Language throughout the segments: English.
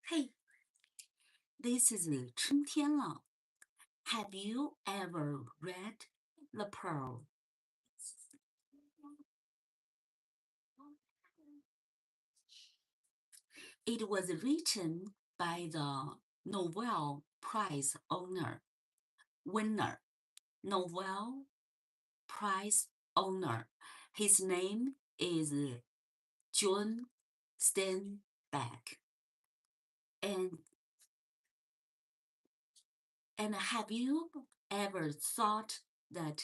Hey, this is 春天了. Have you ever read The Pearl? It was written by the Nobel Prize winner, Nobel Prize owner. His name is John Steinbeck. And have you ever thought that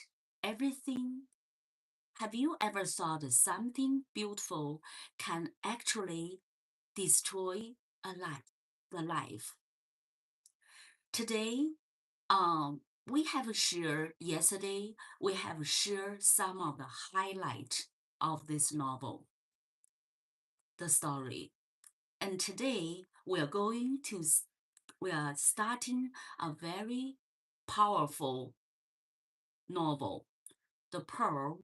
something beautiful can actually destroy the life? Today, we have shared some of the highlight of this novel, the story. And today we are starting a very powerful novel, The Pearl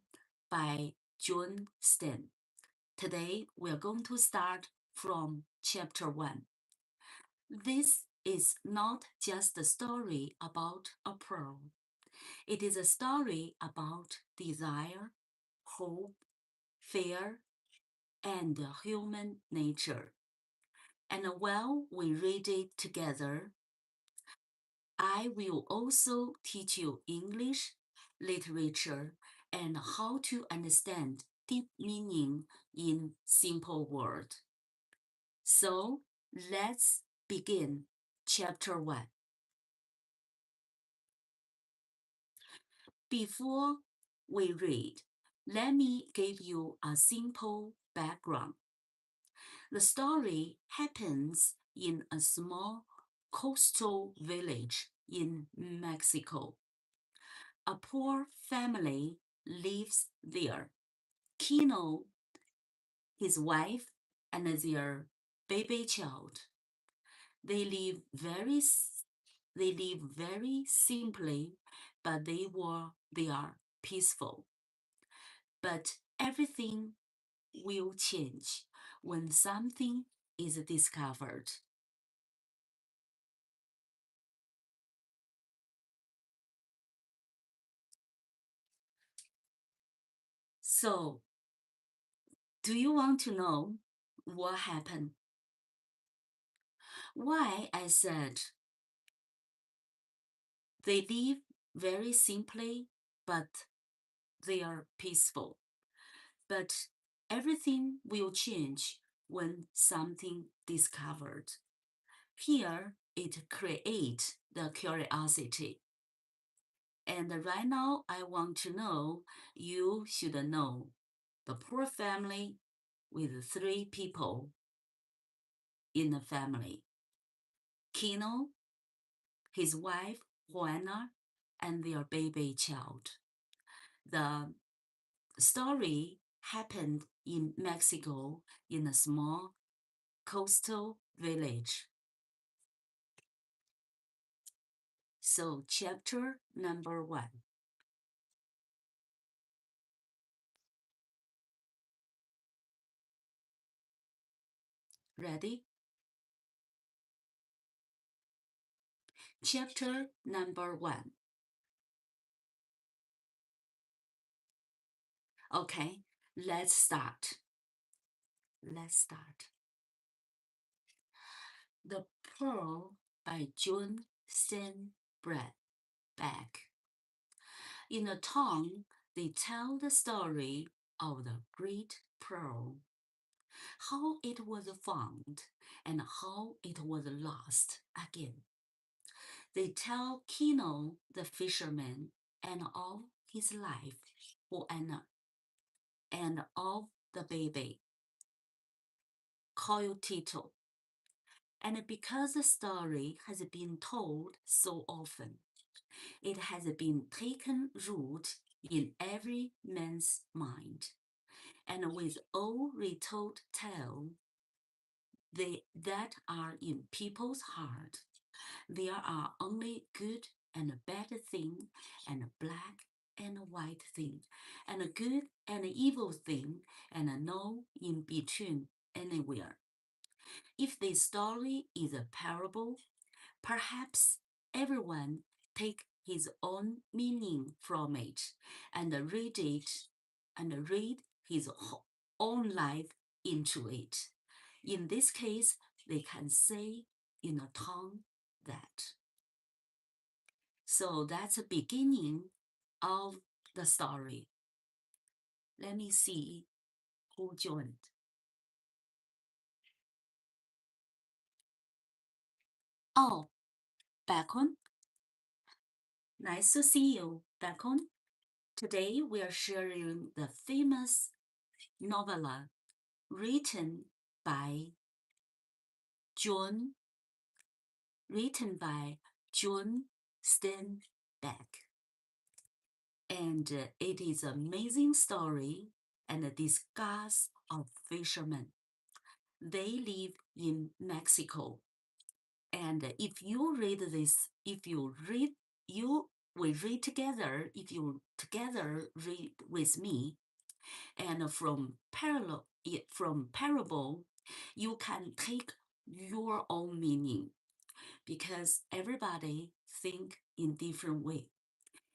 by John Steinbeck. Today we are going to start from chapter 1. This is not just a story about a pearl. It is a story about desire, hope, fear, and human nature. And while we read it together, I will also teach you English, literature, and how to understand deep meaning in simple words. So let's begin chapter 1. Before we read, let me give you a simple background. The story happens in a small coastal village in Mexico. A poor family lives there. Kino, his wife, and their baby child. They live very simply, but they are peaceful. But everything will change when something is discovered. So, do you want to know what happened? Why I said they live very simply, but they are peaceful. But everything will change when something discovered. Here, it creates the curiosity. And right now, I want to know, you should know, the poor family with 3 people in the family. Kino, his wife, Juana, and their baby child. The story happened in Mexico in a small coastal village. So, chapter number 1. Ready? Chapter number 1. Okay, let's start. The Pearl by John Steinbeck. In a tongue, they tell the story of the great pearl, how it was found and how it was lost again. They tell Kino the fisherman and of his life, Juana, and of the baby, Coyotito. And because the story has been told so often, it has been taken root in every man's mind. And with all retold tales that are in people's heart, there are only good and bad thing, and black and white thing, and a good and evil thing, and no in between anywhere. If this story is a parable, perhaps everyone take his own meaning from it and read his own life into it. In this case, they can say in a tongue that. So that's the beginning of the story. Let me see who joined. Oh, Bacon. Nice to see you, Bacon. Today we are sharing the famous novella written by John Steinbeck. And it is an amazing story and discuss of fishermen. They live in Mexico. And if you read this, we read together, if you together read with me, and from parable, you can take your own meaning because everybody think in different way.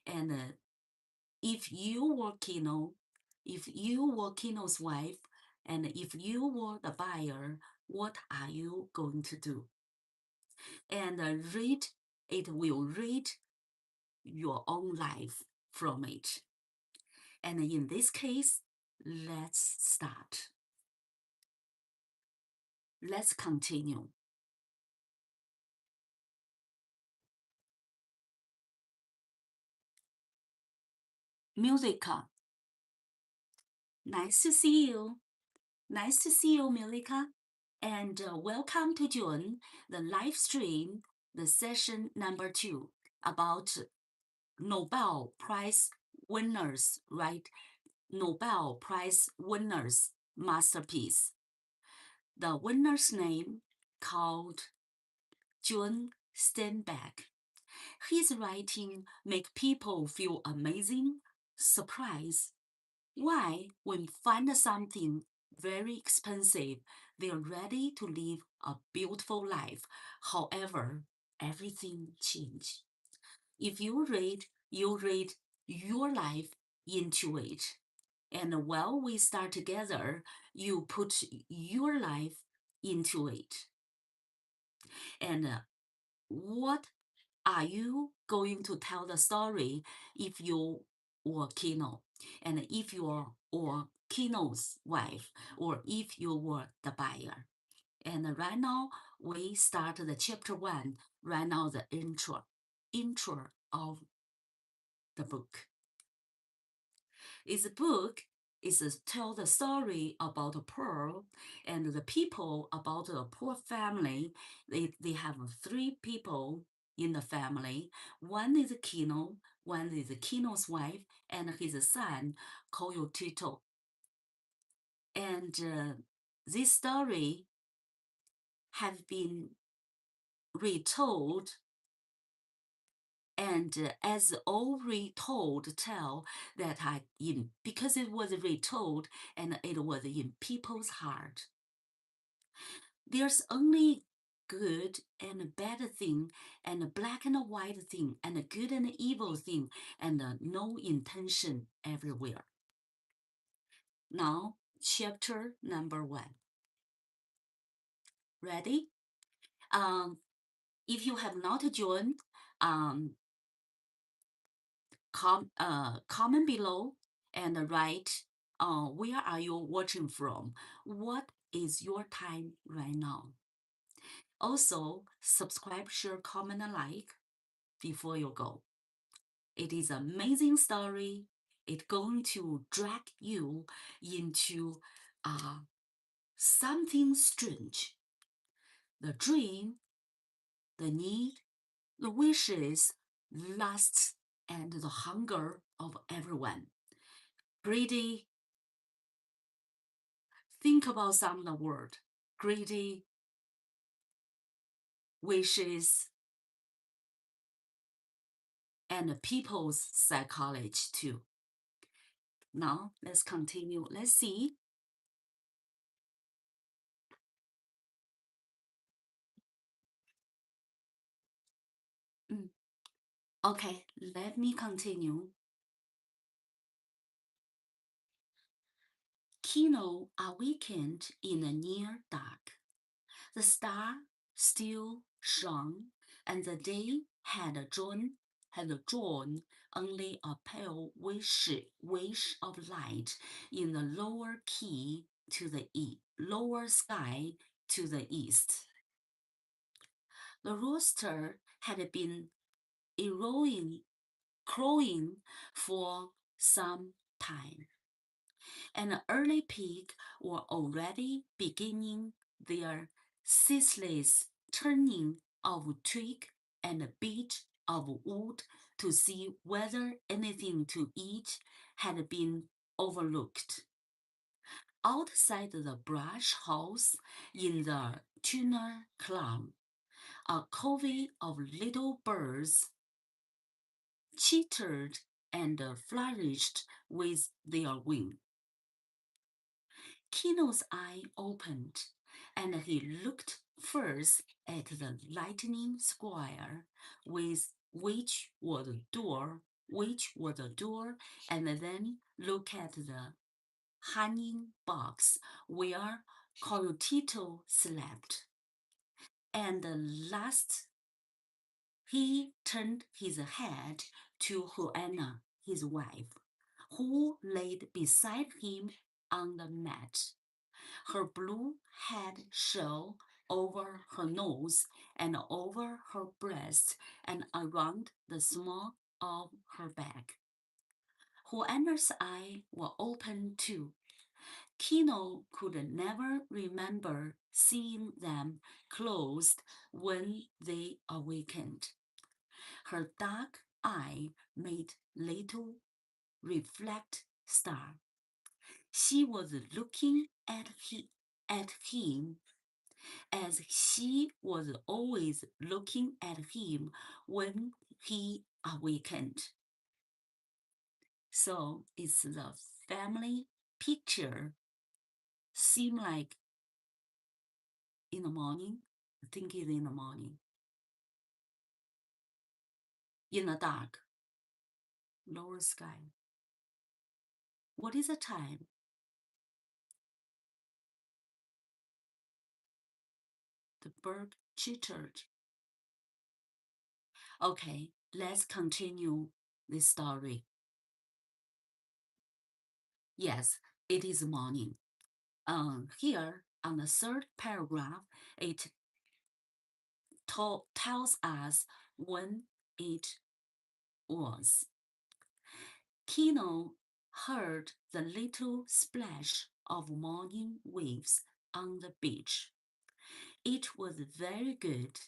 And if you were Kino's wife, and if you were the buyer, what are you going to do? And it will read your own life from it. And in this case, let's start. Let's continue. Musica. Nice to see you. Nice to see you, Milica. And welcome to join the live stream, the session number 2 about Nobel Prize winners, right? Nobel Prize winners masterpiece. The winner's name called John Steinbeck. His writing make people feel amazing, surprised. Why, when find something very expensive, they're ready to live a beautiful life. However, everything changed. If you read your life into it. And while we start together, you put your life into it. And what are you going to tell the story if you were Kino? And if you were Kino's wife, or if you were the buyer? And right now, we start the chapter 1, right now the intro of the book. This book is tell the story about a pearl and the people about a poor family. They have 3 people in the family. One is Kino, one is Kino's wife, and his son, called Tito. And this story have been retold, and as all retold tell that because it was retold and it was in people's heart. There's only good and bad thing, and a black and a white thing, and a good and evil thing, and no intention everywhere. Now, chapter number 1. Ready? If you have not joined, comment below and write where are you watching from? What is your time right now? Also, subscribe, share, comment, and like before you go. It is an amazing story. It's going to drag you into something strange. The dream, the need, the wishes, lusts, and the hunger of everyone. Greedy. Think about some of the word. Greedy, wishes, and people's psychology too. Now, let's continue. Let's see. Okay, let me continue. Kino awakened in the near dark. The star still shone, and the day had drawn only a pale wish of light in the lower key to the lower sky to the east. The rooster had been crowing for some time, and the early pig were already beginning their ceaseless turning of twig and bit of wood to see whether anything to eat had been overlooked. Outside the brush house in the tuna clump, a covey of little birds chittered and flourished with their wings. Kino's eye opened, and he looked first at the lightning square, which was the door, and then looked at the hanging box where Coyotito slept. And last, he turned his head to Juana, his wife, who lay beside him on the mat, her blue head shawl over her nose and over her breast and around the small of her back. Juana's eyes were open too. Kino could never remember seeing them closed when they awakened. Her dark eye made little reflect star. She was looking at him as she was always looking at him when he awakened. So it's the family picture. Seem like in the morning, I think it's in the morning. In the dark, lower sky. What is the time? The bird chittered. Okay, let's continue this story. Yes, it is morning. Here on the third paragraph, it tells us when it was. Kino heard the little splash of morning waves on the beach. It was very good.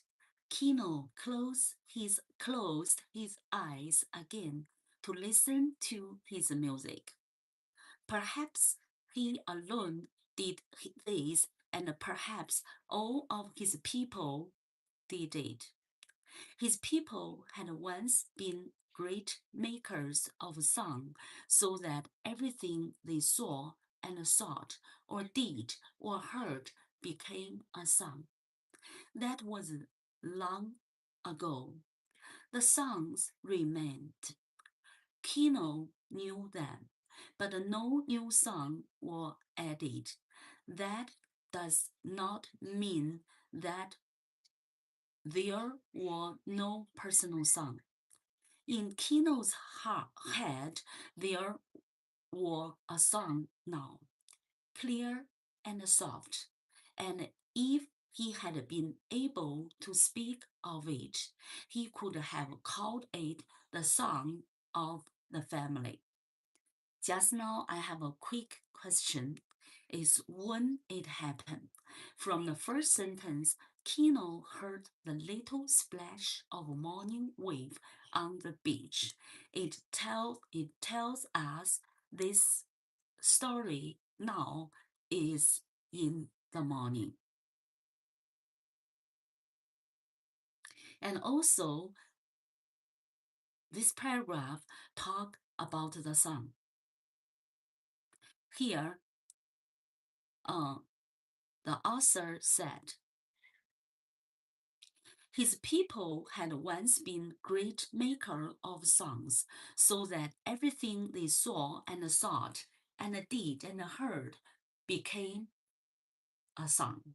Kino closed his eyes again to listen to his music. Perhaps he alone did this, and perhaps all of his people did it. His people had once been great makers of song, so that everything they saw and thought or did or heard became a song. That was long ago. The songs remained. Kino knew them, but no new song were added. That does not mean that there were no personal song. In Kino's head, there were a song now, clear and soft, and if he had been able to speak of it, he could have called it the song of the family. Just now, I have a quick question. Is when it happened. From the first sentence, Kino heard the little splash of a morning wave on the beach. It tells us this story now is in the morning. And also, this paragraph talk about the sun. Here, the author said, His people had once been great maker of songs, so that everything they saw and thought and did and heard became a song.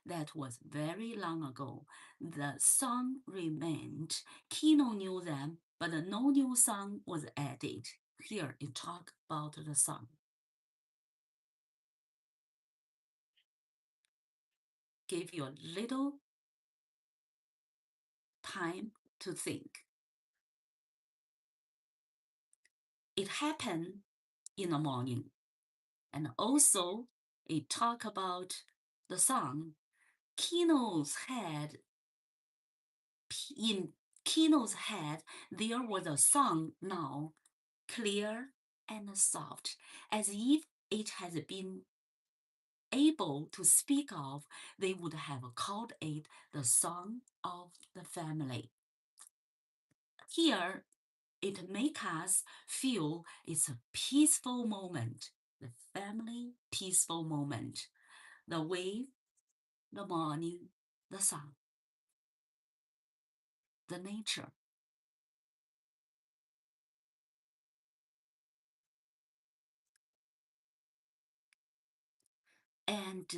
That was very long ago. The song remained. Kino knew them, but no new song was added. Here it talk about the song. Give you a little time to think. It happened in the morning. And also it talk about the song. Kino's head, in Kino's head, there was a song now, clear and soft, as if it has been able to speak of, they would have called it the song of the family. Here, it makes us feel it's a peaceful moment, the family peaceful moment. The wave, the morning, the sun, the nature. And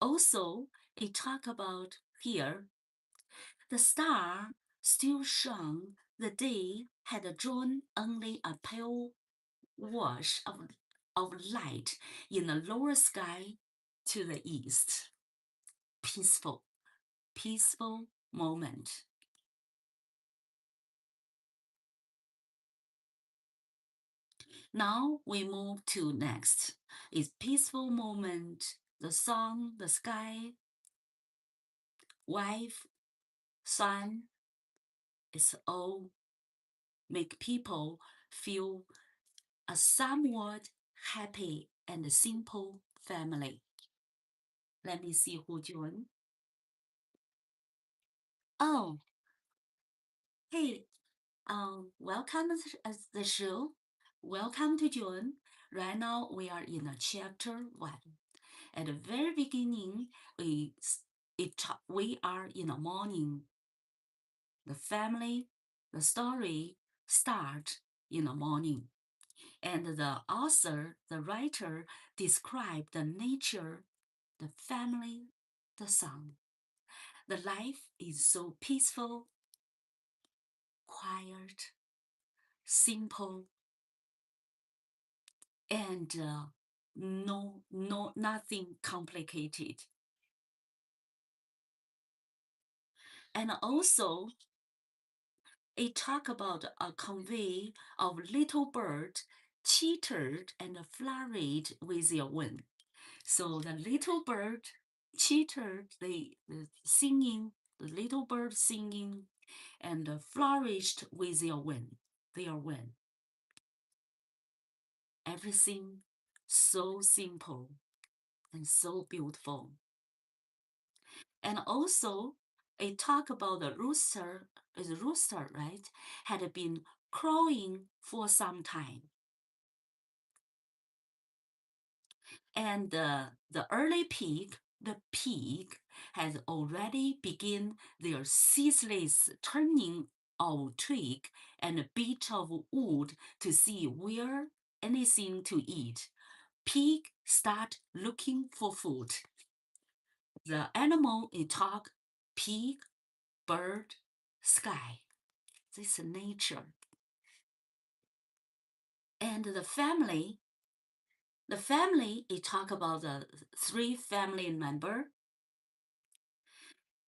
also, it talk about here, the star still shone, the day had drawn only a pale wash of light in the lower sky to the east. Peaceful, peaceful moment. Now we move to next. It's peaceful moment, the sun, the sky, wife, son. It's all make people feel a somewhat happy and simple family. Let me see who joined. Oh, hey, welcome to the show. Welcome to John. Right now we are in chapter 1. At the very beginning, we are in the morning. The family, the story start in the morning. And the author, the writer, described the nature, the family, the sun. The life is so peaceful, quiet, simple, and nothing complicated. And also, it talk about a convey of little bird cheated and flurried with their wing. So the little bird cheated, the singing, the little bird singing, and flourished with their wing. Their wing. Everything so simple and so beautiful. And also, it talk about the rooster, right, had been crowing for some time. And the early pig, the pig, has already begun their ceaseless turning of twig and a bit of wood to see where anything to eat. Pig start looking for food. The animal it talk, pig, bird, sky. This is nature. And the family it talk about the 3 family member.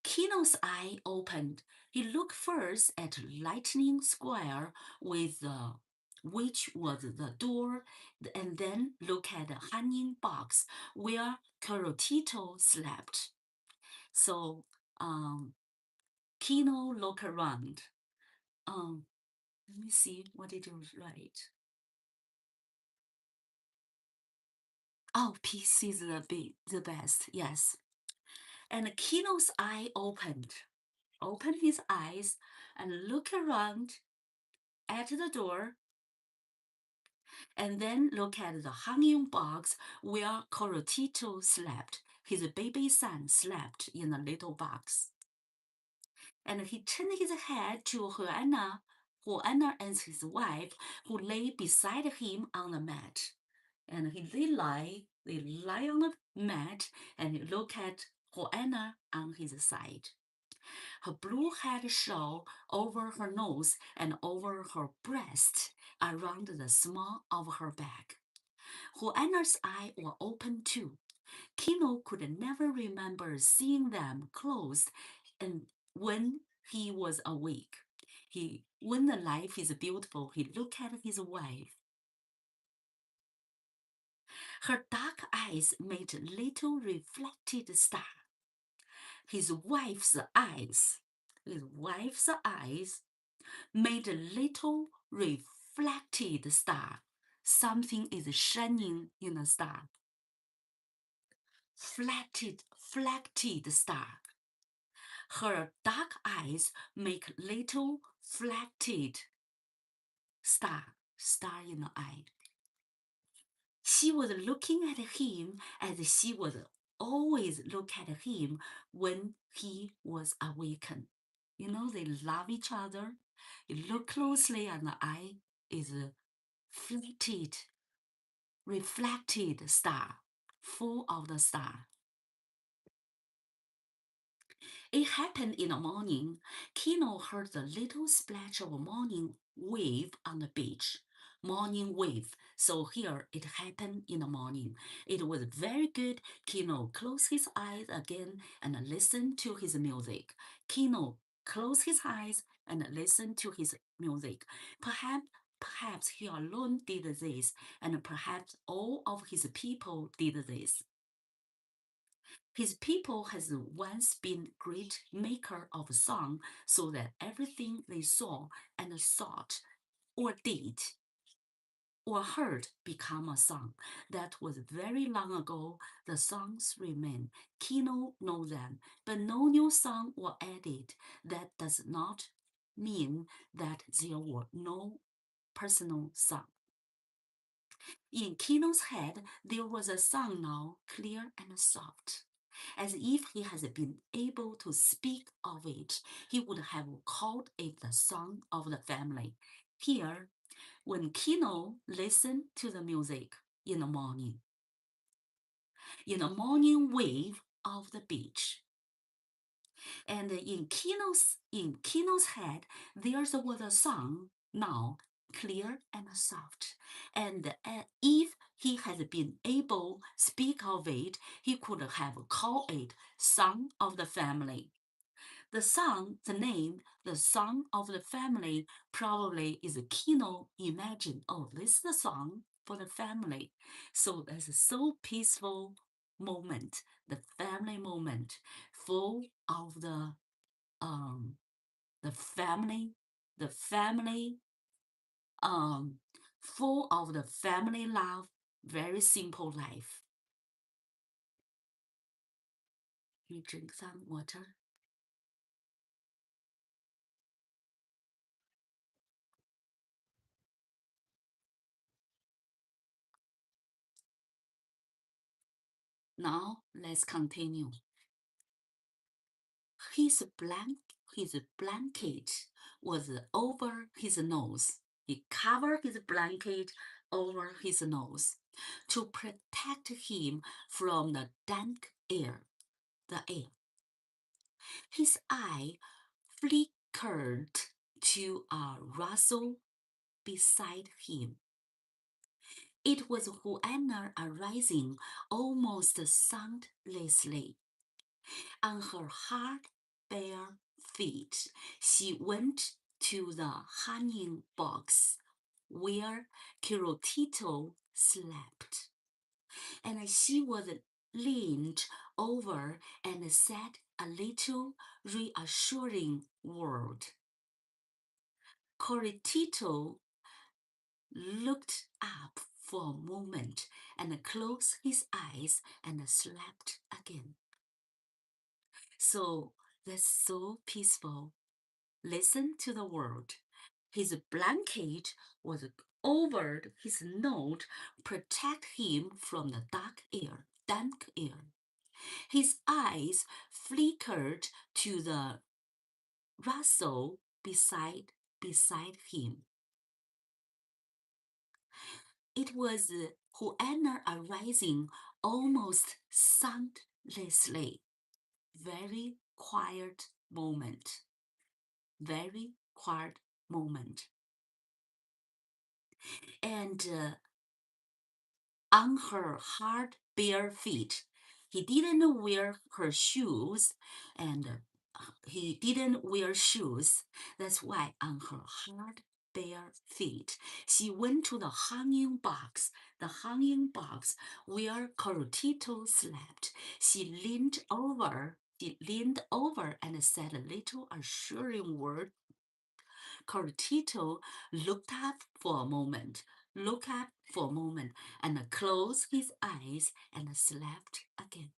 Kino's eye opened. He looked first at Lightning Square with which was the door, and then looked at the hanging box where Corotito slept. So Kino looked around. Let me see, what did you write? Oh, peace is the best, yes. And Kino's eye opened his eyes and looked around at the door, and then look at the hanging box where Corotito slept. His baby son slept in a little box. and he turned his head to Juana and his wife, who lay beside him on the mat. And they lie on the mat and look at Juana on his side. Her blue head shawl over her nose and over her breast, around the small of her back. Juana's eyes were open too. Kino could never remember seeing them closed, and when he was awake. When the life is beautiful, he looked at his wife. Her dark eyes made little reflected stars. His wife's eyes made a little reflected star. Something is shining in the star. Flatted star. Her dark eyes make little flatted star in the eye. She was looking at him as she would always look at him when he was awakened. You know, they love each other. You look closely and the eye is a flatted, reflected star, full of the star. It happened in the morning. Kino heard the little splash of a morning wave on the beach. Morning wave. So here it happened in the morning. It was very good. Kino closed his eyes again and listened to his music. Kino closed his eyes and listened to his music. Perhaps he alone did this, and perhaps all of his people did this. His people has once been great maker of song, so that everything they saw and thought or did or heard become a song. That was very long ago. The songs remain. Kino know them, but no new song were added. That does not mean that there were no personal song. In Kino's head, there was a song now, clear and soft. As if he has been able to speak of it, he would have called it the song of the family. Here, when Kino listened to the music in the morning wave of the beach, and in Kino's head, there was a song now, clear and soft. And if he had been able to speak of it, he could have called it Song of the Family. The song of the family probably is Kino imagined, oh, this is the song for the family. So that's a so peaceful moment, the family moment, full of the family, full of the family love, very simple life. You drink some water. Now let's continue. His blanket was over his nose. He covered his blanket over his nose to protect him from the dank air. His eye flickered to a rustle beside him. It was Juana arising almost soundlessly. On her hard, bare feet, she went to the hanging box where Kirotito slept, and she was leaned over and said a little reassuring word. Kirotito looked up for a moment and closed his eyes and slept again. So that's so peaceful. Listen to the word. His blanket was over his nose, protect him from the dank air. His eyes flickered to the Russell beside him. It was Juana arising almost soundlessly. Very quiet moment. Very quiet moment. And on her hard bare feet, he didn't wear her shoes, and he didn't wear shoes. That's why on her hard bare feet, she went to the hanging box where Cortito slept. She leaned over and said a little assuring word. Cortito looked up for a moment, and closed his eyes and slept again.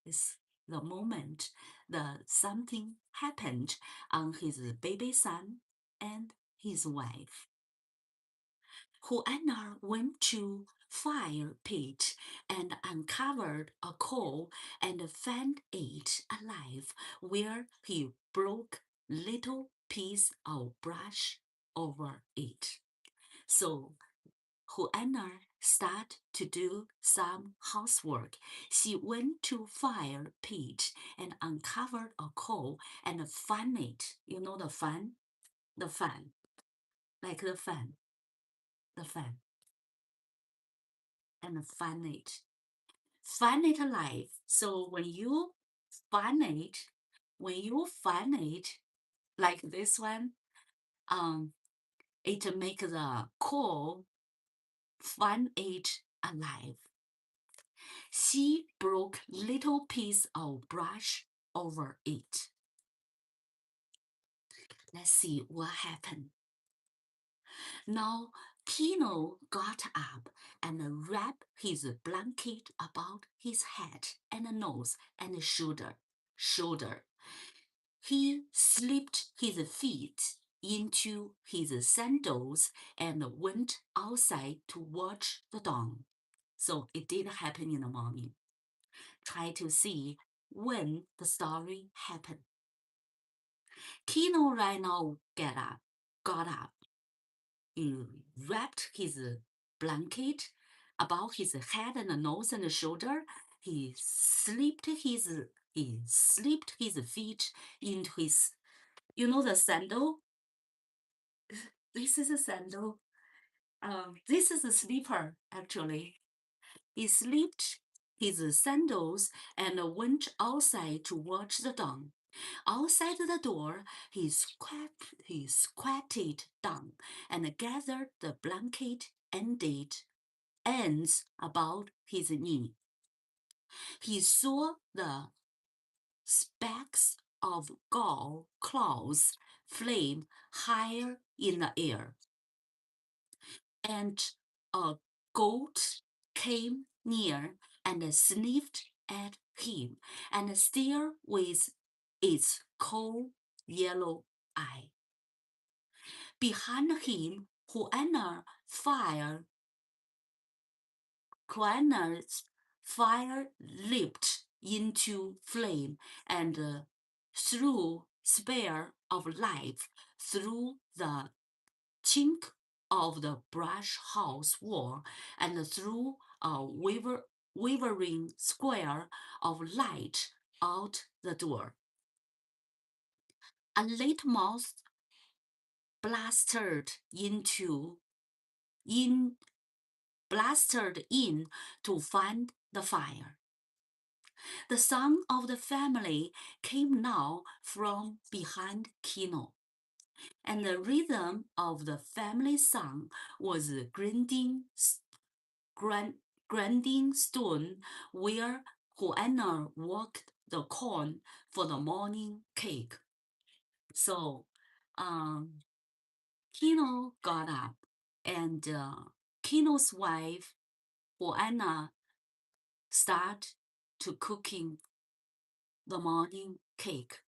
It's the moment that something happened on his baby son and his wife. Juana went to fire pit and uncovered a coal and found it alive, where he broke little piece of brush over it. So Juana started to do some housework. She went to fire pit and uncovered a coal and found it. You know the fan? The fan. Like the fan. The fan. And fan it. Fan it alive. So when you fan it, like this one, it makes the coal fan it alive. She broke little piece of brush over it. Let's see what happened. Now Kino got up and wrapped his blanket about his head and nose and shoulder. He slipped his feet into his sandals and went outside to watch the dawn. So it did happen in the morning. Try to see when the story happened. Kino right now got up. He wrapped his blanket about his head and nose and shoulder. He slipped his feet into his, you know, the sandal. This is a sandal. This is a slipper actually. He slipped his sandals and went outside to watch the dawn. Outside the door, he squatted down and gathered the blanket ends about his knee. He saw the specks of gall claws flame higher in the air, and a goat came near and sniffed at him and stared with its cold yellow eye. Behind him, Juana's fire leaped into flame and threw spear of light through the chink of the brush house wall and threw a wavering square of light out the door. A late moth blasted in to find the fire. The son of the family came now from behind Kino, and the rhythm of the family song was grinding stone where Juana walked the corn for the morning cake. So, Kino got up, and Kino's wife, Juana, started to cooking the morning cake.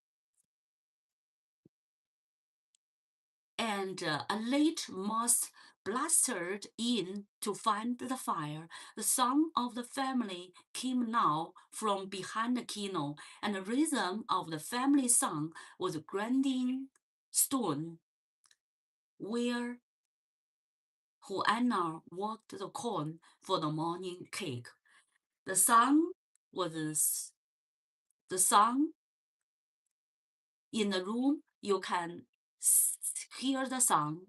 And a late moth blustered in to find the fire. The song of the family came now from behind Kino, and the rhythm of the family song was grinding stone where Huanna walked the corn for the morning cake. The song was the song in the room. You can hear the song.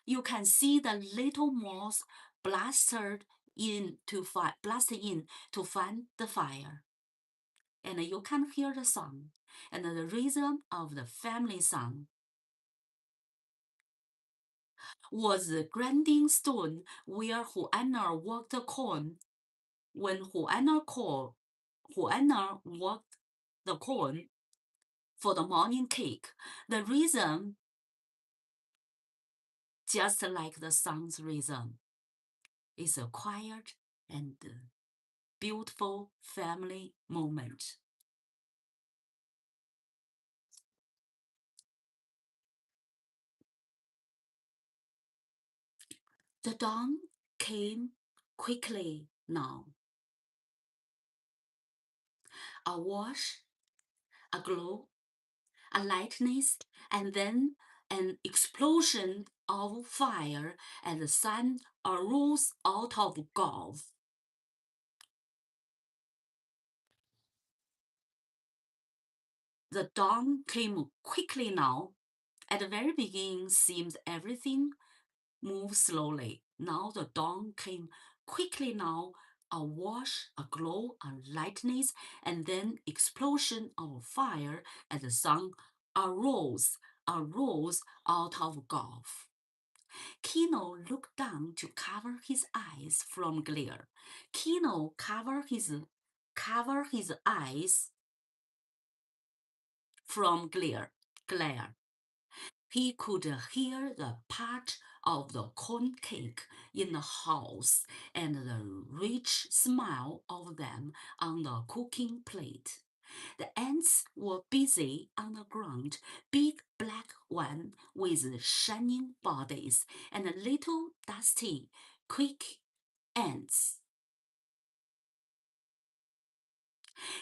You can see the little mouse blasted in to find the fire, and you can hear the song and the rhythm of the family song. Was the grinding stone where Huanna walked the corn. When Huanna walked the corn for the morning cake, the rhythm, just like the song's rhythm, is a quiet and beautiful family moment. The dawn came quickly now. A wash, a glow, a lightness, and then an explosion of fire, and the sun arose out of gulf. The dawn came quickly now. At the very beginning, seems everything moved slowly. Now the dawn came quickly now, a wash, a glow, a lightness, and then explosion of fire, and the sun arose out of gulf. Kino looked down to cover his eyes from glare. Kino cover his eyes from glare. He could hear the part of the corn cake in the house and the rich smell of them on the cooking plate. The ants were busy on the ground, big black ones with shining bodies, and little dusty, quick ants.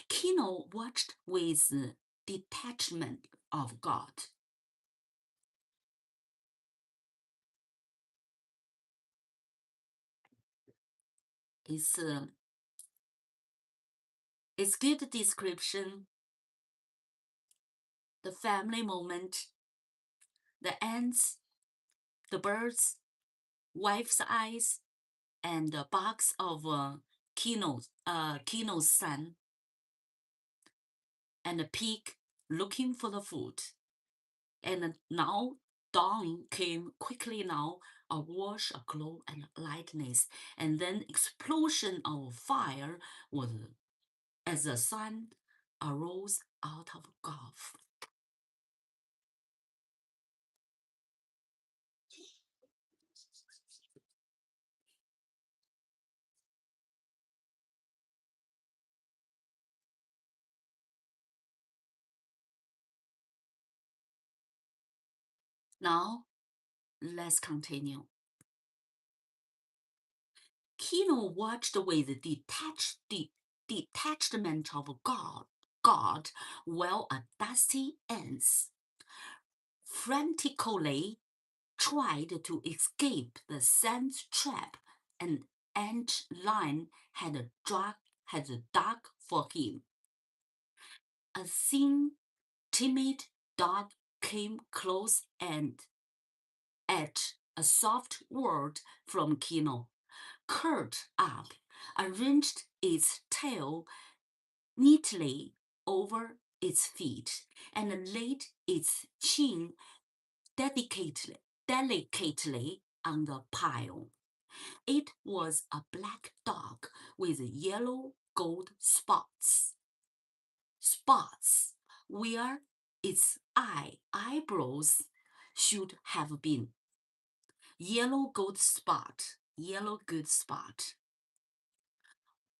Kino watched with detachment of God. It's good description. The family moment, the ants, the birds, wife's eyes, and the box of Kino's son, and the pig looking for the food. And now dawn came quickly now, a wash, a glow, and lightness, and then explosion of fire was as the sun arose out of gulf. Now, let's continue. Kino watched with detachment of God while a dusty ants frantically tried to escape the sand trap an ant lion had dug for him. A thin, timid dog came close and at a soft word from Kino, curled up, arranged its tail neatly over its feet, and laid its chin delicately on the pile. It was a black dog with yellow gold spots where its eyebrows should have been. Yellow good spot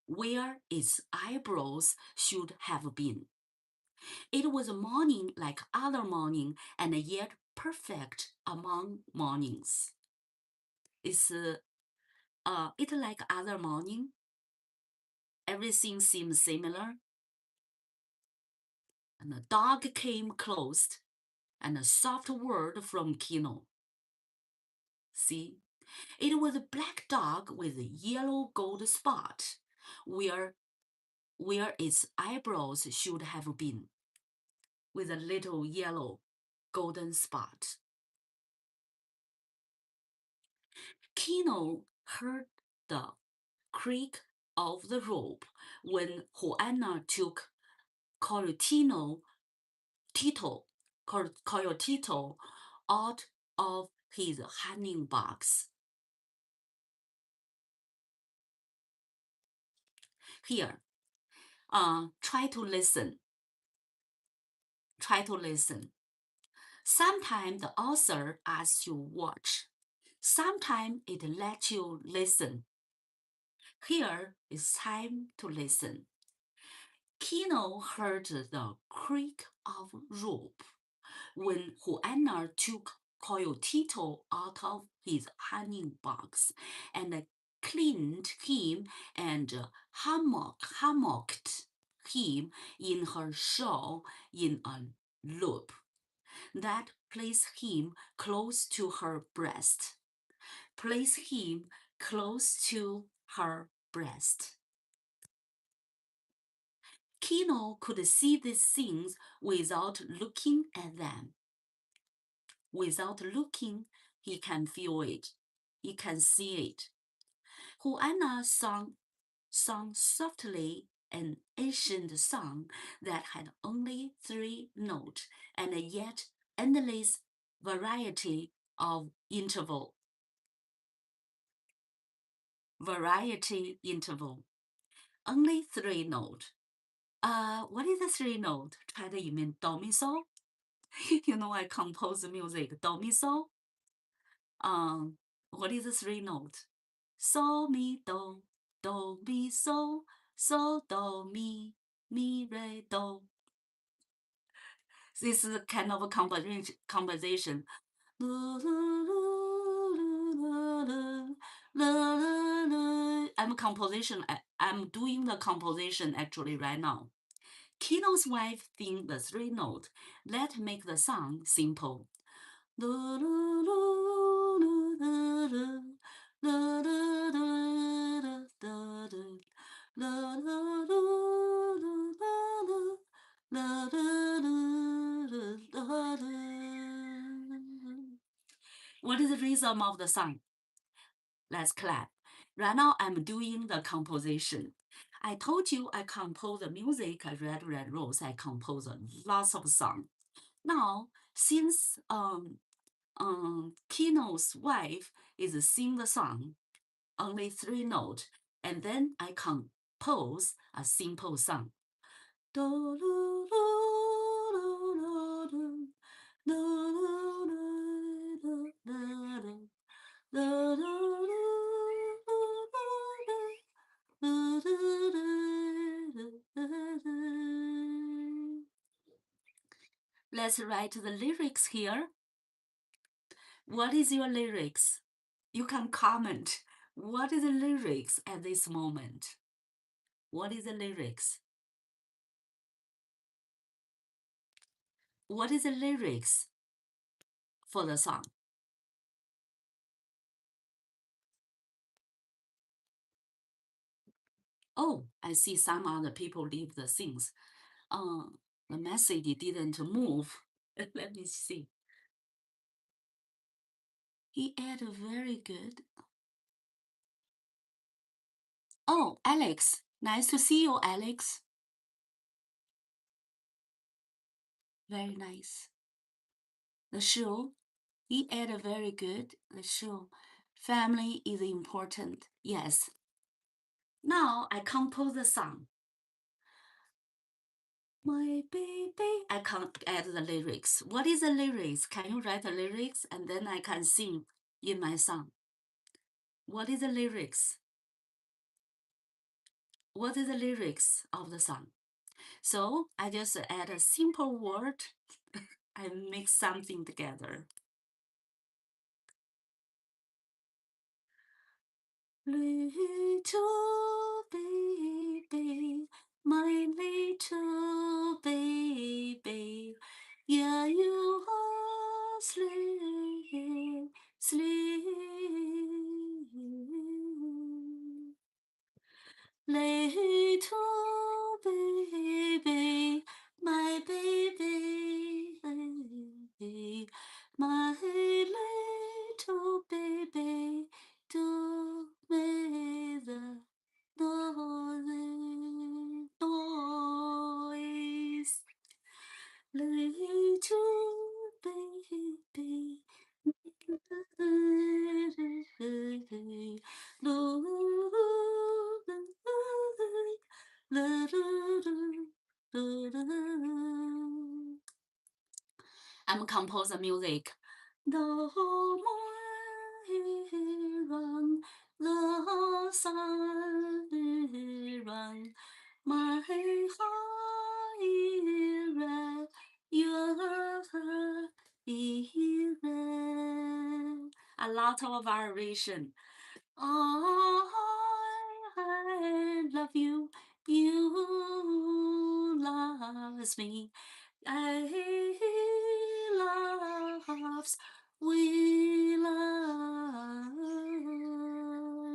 where its eyebrows should have been. It was a morning like other morning, and yet perfect among mornings. Is it like other morning? Everything seems similar. And the dog came close, and a soft word from Kino. See, it was a black dog with a yellow gold spot, where its eyebrows should have been, with a little yellow golden spot. Kino heard the creak of the rope when Juana took Coyotito out of his hanging box. Here, try to listen. Try to listen. Sometimes the author asks you watch. Sometimes it lets you listen. Here is time to listen. Kino heard the creak of rope when Juana took Coyotito out of his hanging box and cleaned him and hammocked him in her shawl in a loop that placed him close to her breast. Place him close to her breast. Kino could see these things without looking at them. Without looking, he can feel it. He can see it. Juana sang softly an ancient song that had only 3 notes and yet endless variety of interval. Variety interval. Only 3 notes. What is the 3 note? Try to mean do mi sol. You know, I compose music do mi sol. What is the 3 note? So mi do mi so do mi re do. This is kind of a composition. I'm doing the composition actually right now. Kino's wife thinks the 3 notes that make the song simple. What is the rhythm of the song? Let's clap. Right now I'm doing the composition. I told you I compose the music, Red Red Rose. I compose lots of songs. Now, since Kino's wife is sing the song, only 3 notes, and then I compose a simple song. Let's write the lyrics here. What is your lyrics? You can comment. What is the lyrics at this moment? What is the lyrics? What is the lyrics for the song? Oh, I see some other people leave the things. The message didn't move. Let me see. He ate very good. Oh, Alex. Nice to see you, Alex. Very nice. The show. He ate very good. The show. Family is important. Yes. Now I compose the song. My baby. I can't add the lyrics. What is the lyrics? Can you write the lyrics and then I can sing in my song? What is the lyrics? What is the lyrics of the song? So I just add a simple word and make something together. Little baby, my little baby, yeah, you are sleep, sleep. Little baby, my baby, my little baby, do me the noise. Little baby, I'm composer music. The morning run, the sun run, my heart is red, your heart is red. A lot of variation. I love you, you love me. I loves, we love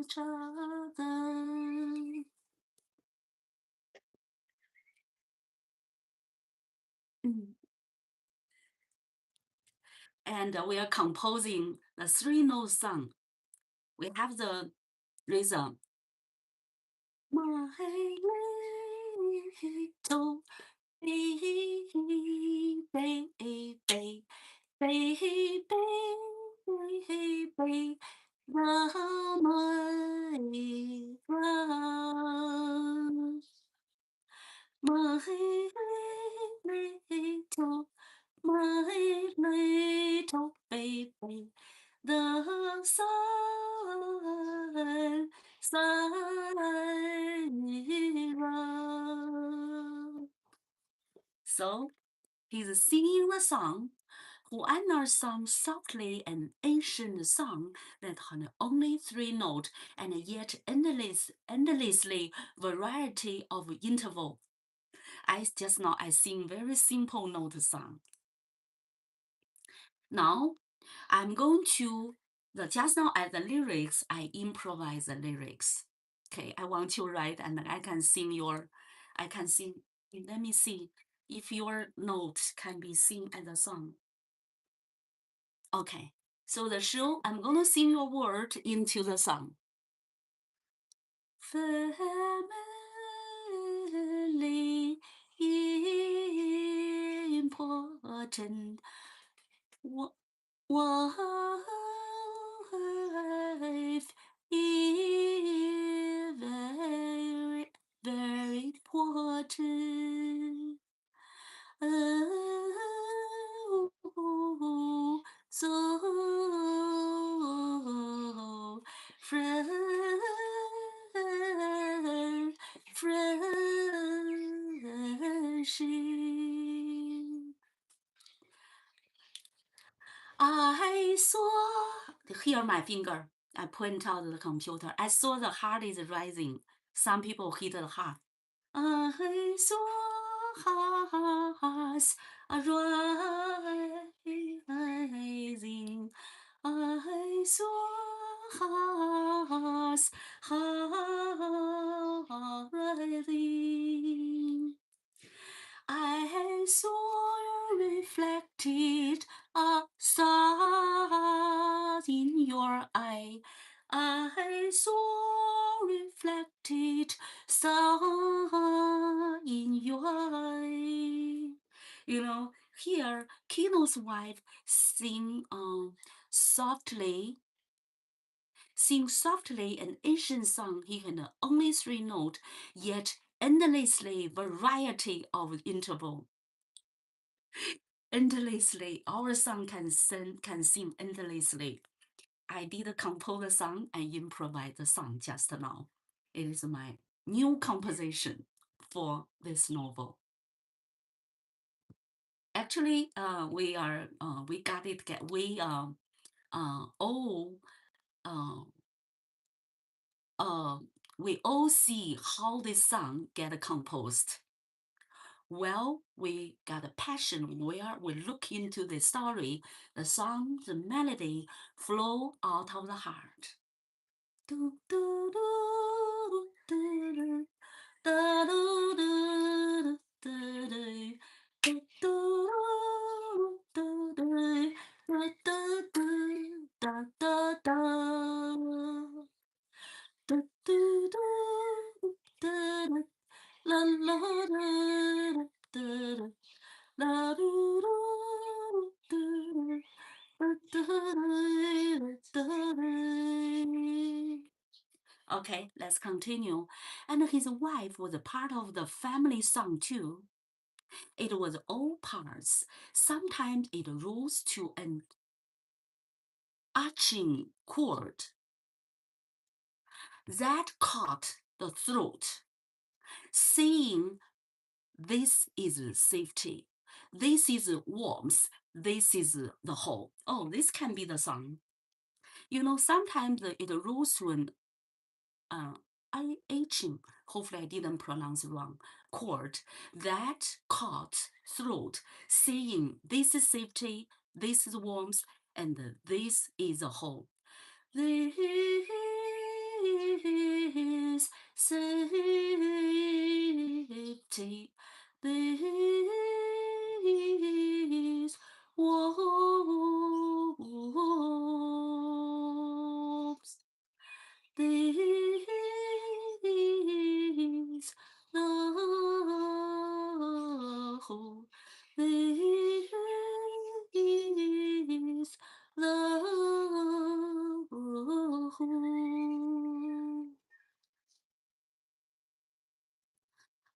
each other. And we are composing the 3-note song. We have the rhythm. My little baby, baby, baby, baby, run away, run. My little, my little baby, the siren. So he's singing the song. Huanar sung softly an ancient song that had only 3 notes and yet endlessly variety of interval. I sing very simple note song. Now I'm going to just now at the lyrics, I improvise the lyrics. Okay, I want to write and I can sing. Let me see if your note can be seen as a song. Okay, so I'm gonna sing your word into the song. Family important. Wife is very, very important. Oh, so friendship. I saw, here my finger, I point out the computer. I saw the heart is rising. Some people hit the heart. I saw hearts rising. I saw hearts rising. I saw reflected a star in your eye. I saw reflected star in your eye. You know, here Kino's wife sing softly an ancient song. He had only 3 notes, yet endlessly variety of interval. Endlessly, our song can sing endlessly. I did compose the song and improvise the song just now. It is my new composition for this novel. Actually, we got it. All uh, we all see how this song get composed. Well, we got a passion where we look into the story, the song, the melody flow out of the heart. Do, do, do, do, do, da, do, do, do, do, do, do, do, do, do, do, da, da, da. Do, do, do, do, la, la, da, da, da, la, do, do, do, da, da, da, da. Okay, let's continue. And his wife was a part of the family song too. It was all parts. Sometimes it rose to an arching chord that caught the throat, saying, "This is safety. This is warmth. This is the whole." Oh, this can be the song. You know, sometimes it rose to an arching, hopefully I didn't pronounce wrong, chord that caught throat, saying, "This is safety, this is warmth, and this is a whole." This is safety. This is warmth. This is the whole. This is the whole.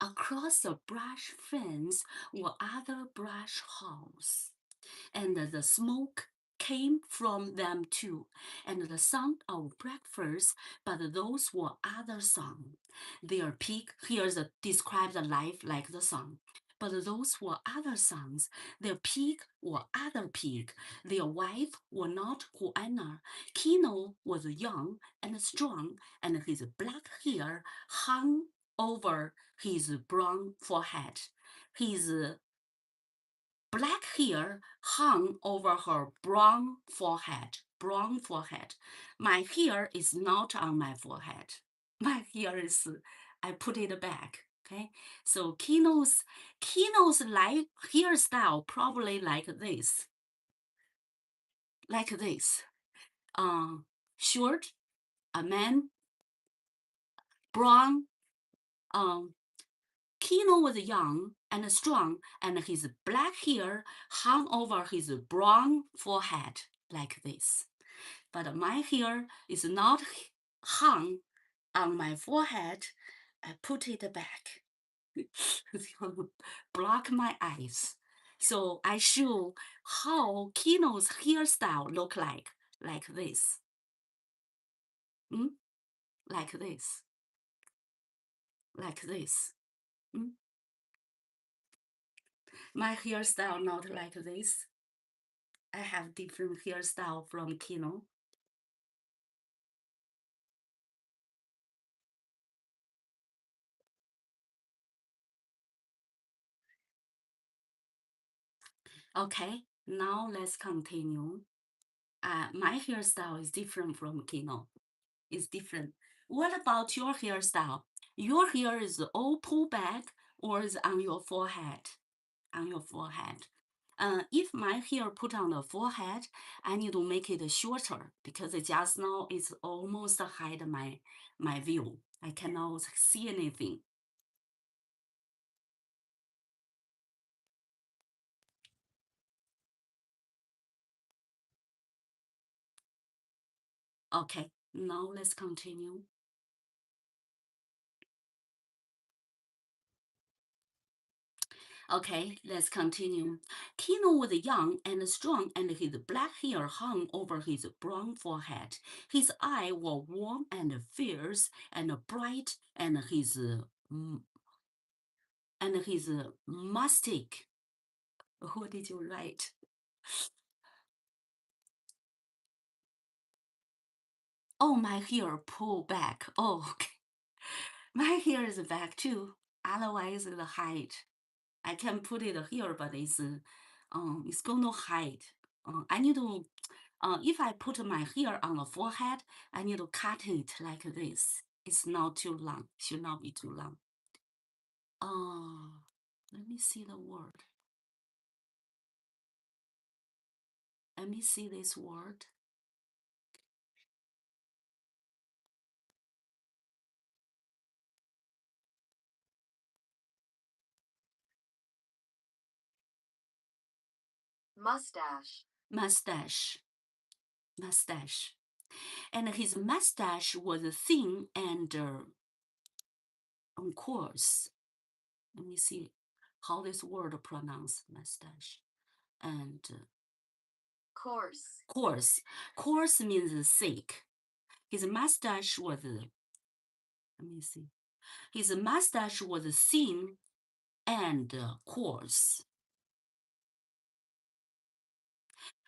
Across the brush fence were other brush holes, and the smoke came from them too, and the sound of breakfast, but those were other songs. Their pig, here's describe the life like the song. But those were other songs. Their pig were other pig. Their wife were not Juana. Kino was young and strong, and his black hair hung over his brown forehead. His black hair hung over her brown forehead. Brown forehead. My hair is not on my forehead. My hair is, I put it back. Okay, so Kino's life hairstyle probably like this, like this. Short, a man, brown. Kino was young and strong, and his black hair hung over his brown forehead like this. But my hair is not hung on my forehead. I put it back. Block my eyes. So I show how Kino's hairstyle look like this. Like this. Like this. My hairstyle not like this. I have different hairstyle from Kino. Okay, now let's continue. My hairstyle is different from Kino. It's different. What about your hairstyle? Your hair is all pulled back or is on your forehead? On your forehead. If my hair put on the forehead, I need to make it shorter because just now it's almost hide my view. I cannot see anything. Okay, now let's continue. Okay, let's continue. Kino was young and strong, and his black hair hung over his brown forehead. His eyes were warm and fierce and bright, and his mustic What did you write? Oh, my hair pull back. Oh, okay. My hair is back too. Otherwise, it hide. I can put it here, but it's gonna hide. I need to, if I put my hair on the forehead, I need to cut it like this. It's not too long. Should not be too long. Let me see the word. Let me see this word. Mustache. Mustache. Mustache. And his mustache was thin and coarse. Let me see how this word pronounced mustache. And Coarse. coarse. Coarse means thick. His mustache was, let me see. His mustache was thin and coarse.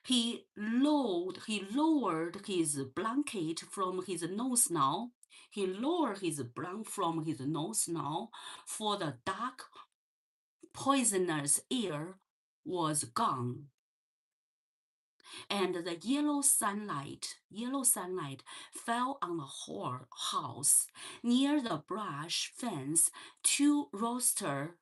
He lowered his blanket from his nose now. He lowered his blanket from his nose now, for the dark, poisonous air was gone. And the yellow sunlight fell on the house. Near the brush fence, two rooster.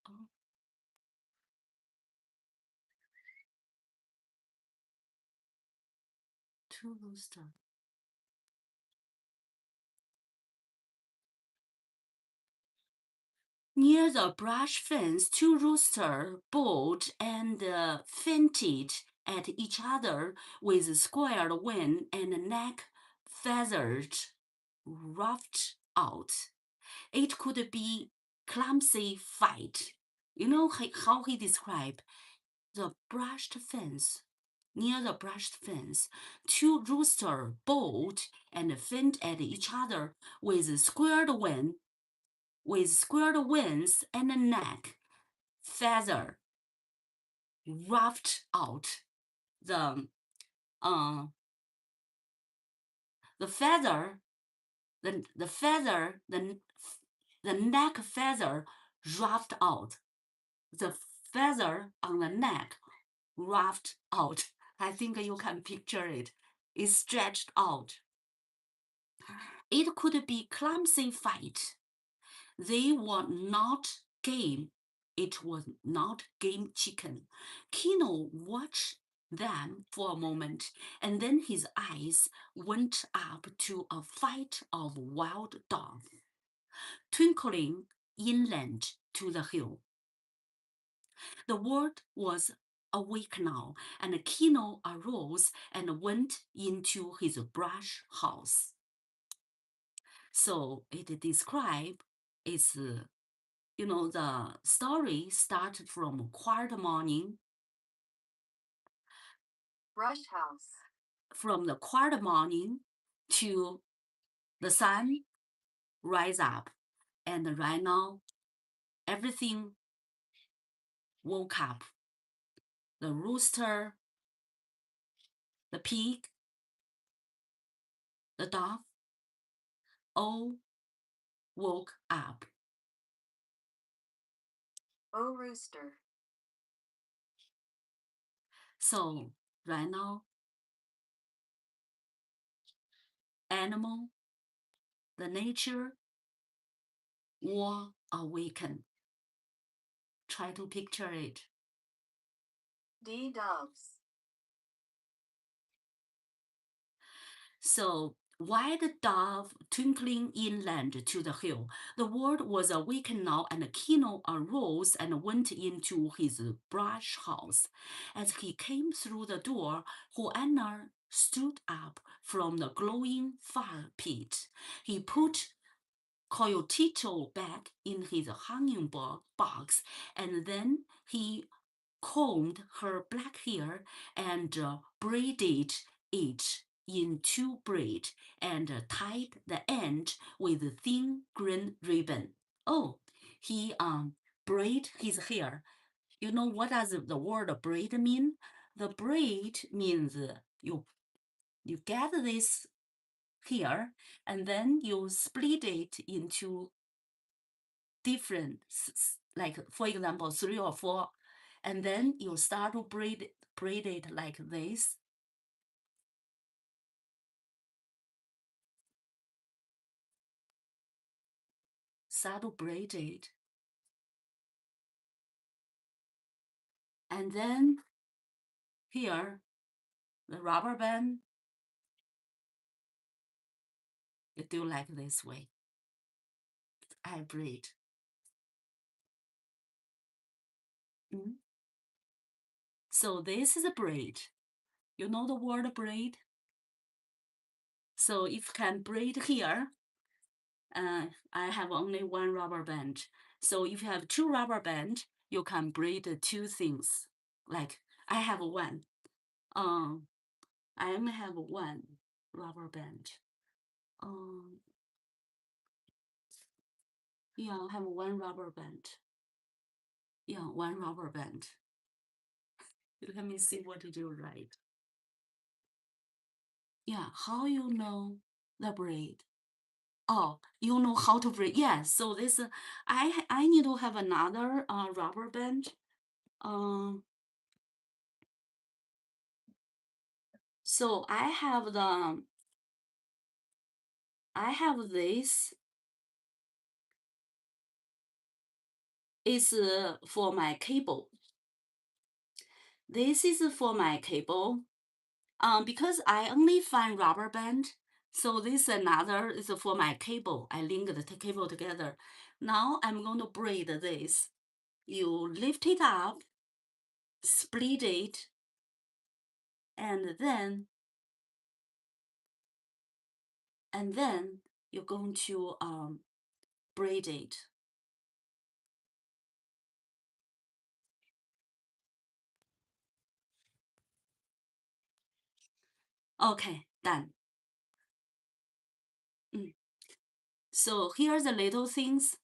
Oh, two rooster. Near the brush fence, two roosters bowed and fainted at each other with squared wing and neck feathers ruffed out. It could be clumsy fight. You know how he described the brushed fence. Near the brushed fence, two roosters bowed and fainted at each other with squared wing and a neck feather ruffed out. The feather, the neck feather ruffed out. The feather on the neck ruffed out. I think you can picture it. It's stretched out. It could be clumsy fight. They were not game. It was not game chicken. Kino watched them for a moment, and then his eyes went up to a fight of wild dogs, twinkling inland to the hill. The world was awake now, and Kino arose and went into his brush house. So it describes its the story started from quiet morning. Brush house. From the quiet morning to the sun rise up. And right now, everything woke up. The rooster, the pig, the dog, all woke up. Oh, rooster. So right now, animal, the nature will awaken. Try to picture it. D doves. So white dove twinkling inland to the hill. The world was awakened now, and Kino arose and went into his brush house. As he came through the door, Juana stood up from the glowing fire pit. He put Coyotito back in his hanging box, and then he combed her black hair and braided it in two braids and tied the end with a thin green ribbon. Oh, he braid his hair. You know what does the word braid mean? The braid means you get this hair and then you split it into different, like for example 3 or 4, and then you start to braid it like this. Start to braid it, and then here the rubber band you do like this way. I braid. So this is a braid. You know the word braid? So if you can braid here, I have only one rubber band. So if you have 2 rubber band, you can braid 2 things. Like I have one. I only have one rubber band. Yeah, I have one rubber band. Yeah, one rubber band. Let me see what did you write. Yeah, how you know the braid? Oh, you know how to braid. Yeah, so this I need to have another rubber band. So I have this. Is for my cable. This is for my cable. Because I only find rubber band, so this another is for my cable. I link the cable together. Now I'm going to braid this. You lift it up, split it, and then you're going to braid it. Okay, done. So here's the little things.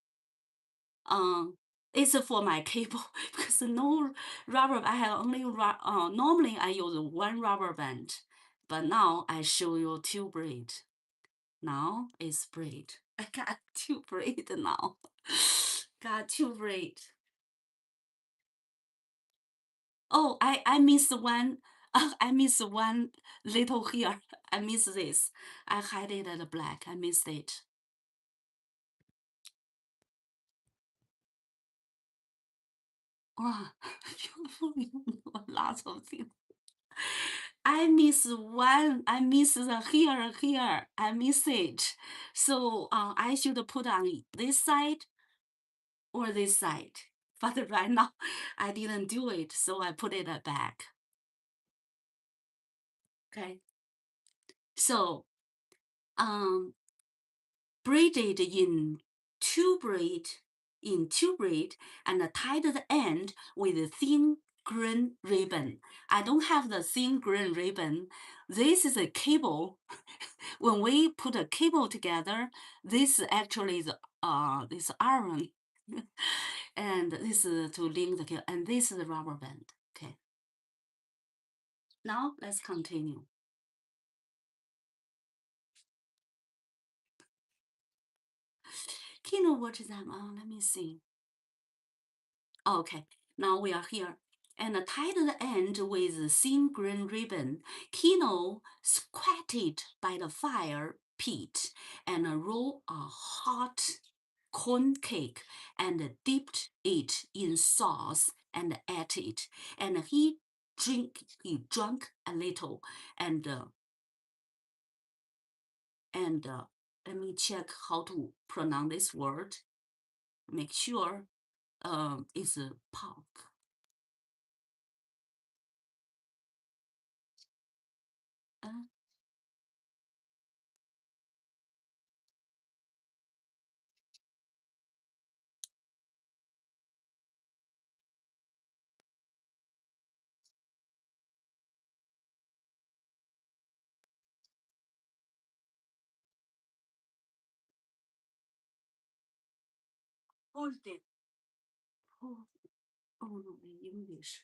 It's for my cable because no rubber. I have only normally I use one rubber band, but now I show you 2 braid. Now it's braid. I got 2 braid now. Got 2 braid. Oh, I missed one. I missed one little here. I missed this. I hide it at black. I missed it. Wow, beautiful. Lots of things. I miss one. I miss the here. I miss it. So I should put on this side or this side. But right now I didn't do it, so I put it back. Okay. So braided in two braid, and tied the end with a thin green ribbon. I don't have the thin green ribbon. This is a cable. When we put a cable together, this actually is this iron, and this is to link the cable, and this is the rubber band. Okay. Now let's continue. Kino, what is that? Let me see. Okay, now we are here. And tied the end with a thin green ribbon. Kino squatted by the fire pit and rolled a hot corn cake and dipped it in sauce and ate it. And he drank a little and let me check how to pronounce this word. Make sure it's pork. Hold it. Oh, no, in English.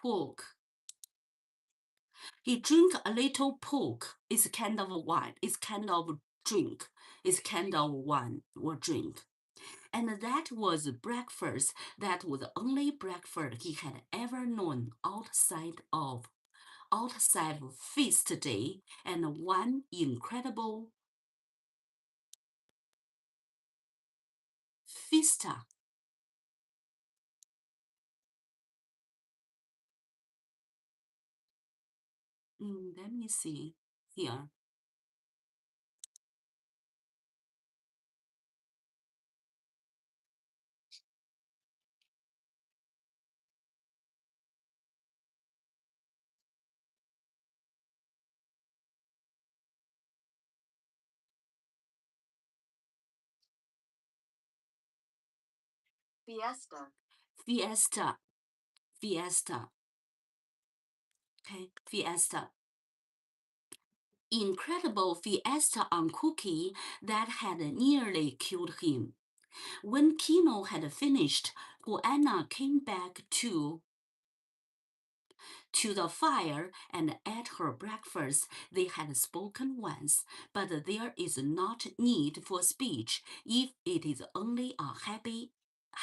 Pork. He drink a little pork. It's kind of wine. It's kind of drink. It's kind of wine or drink. And that was breakfast. That was the only breakfast he had ever known outside feast day and one incredible fiesta. Let me see here. Fiesta. Okay, fiesta. Incredible fiesta on Cookie that had nearly killed him. When Kino had finished, Juana came back to the fire and ate her breakfast. They had spoken once, but there is not need for speech if it is only a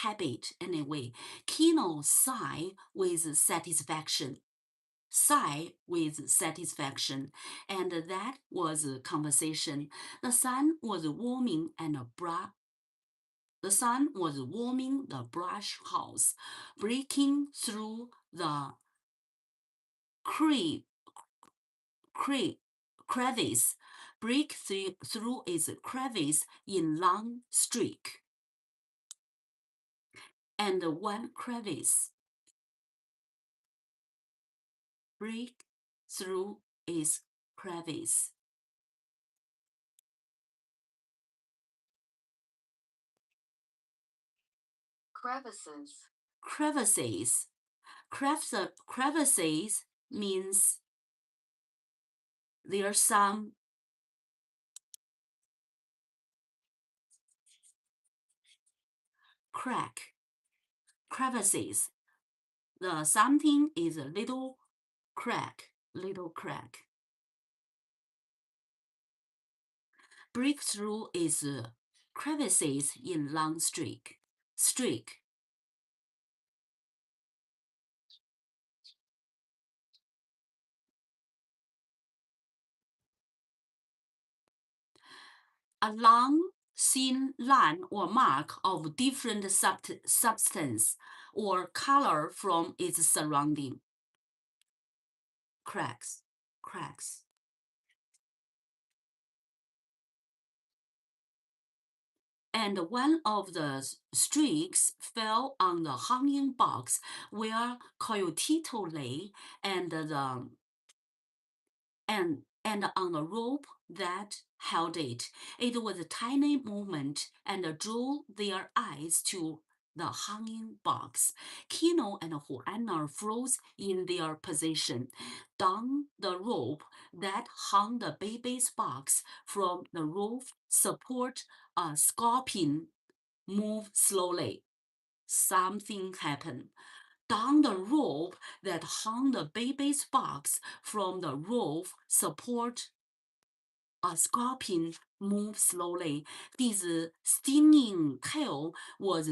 habit anyway. Kino sighed with satisfaction, and that was a conversation. The sun was warming the brush house, breaking through the crevice, break through its crevice in long streak. And one crevice break through its crevice. Crevices. Crevices means there are some crevices. The something is a little crack. Breakthrough is crevices in long streak. A long, thin line or mark of different substance or color from its surrounding. Cracks. And one of the streaks fell on the hanging box where Coyotito lay, and on the rope that held it. It was a tiny movement and drew their eyes to the hanging box. Kino and Juana froze in their position. Down the rope that hung the baby's box from the roof support, a scorpion moved slowly. Something happened. Down the rope that hung the baby's box from the roof support, a scorpion moved slowly. His stinging tail was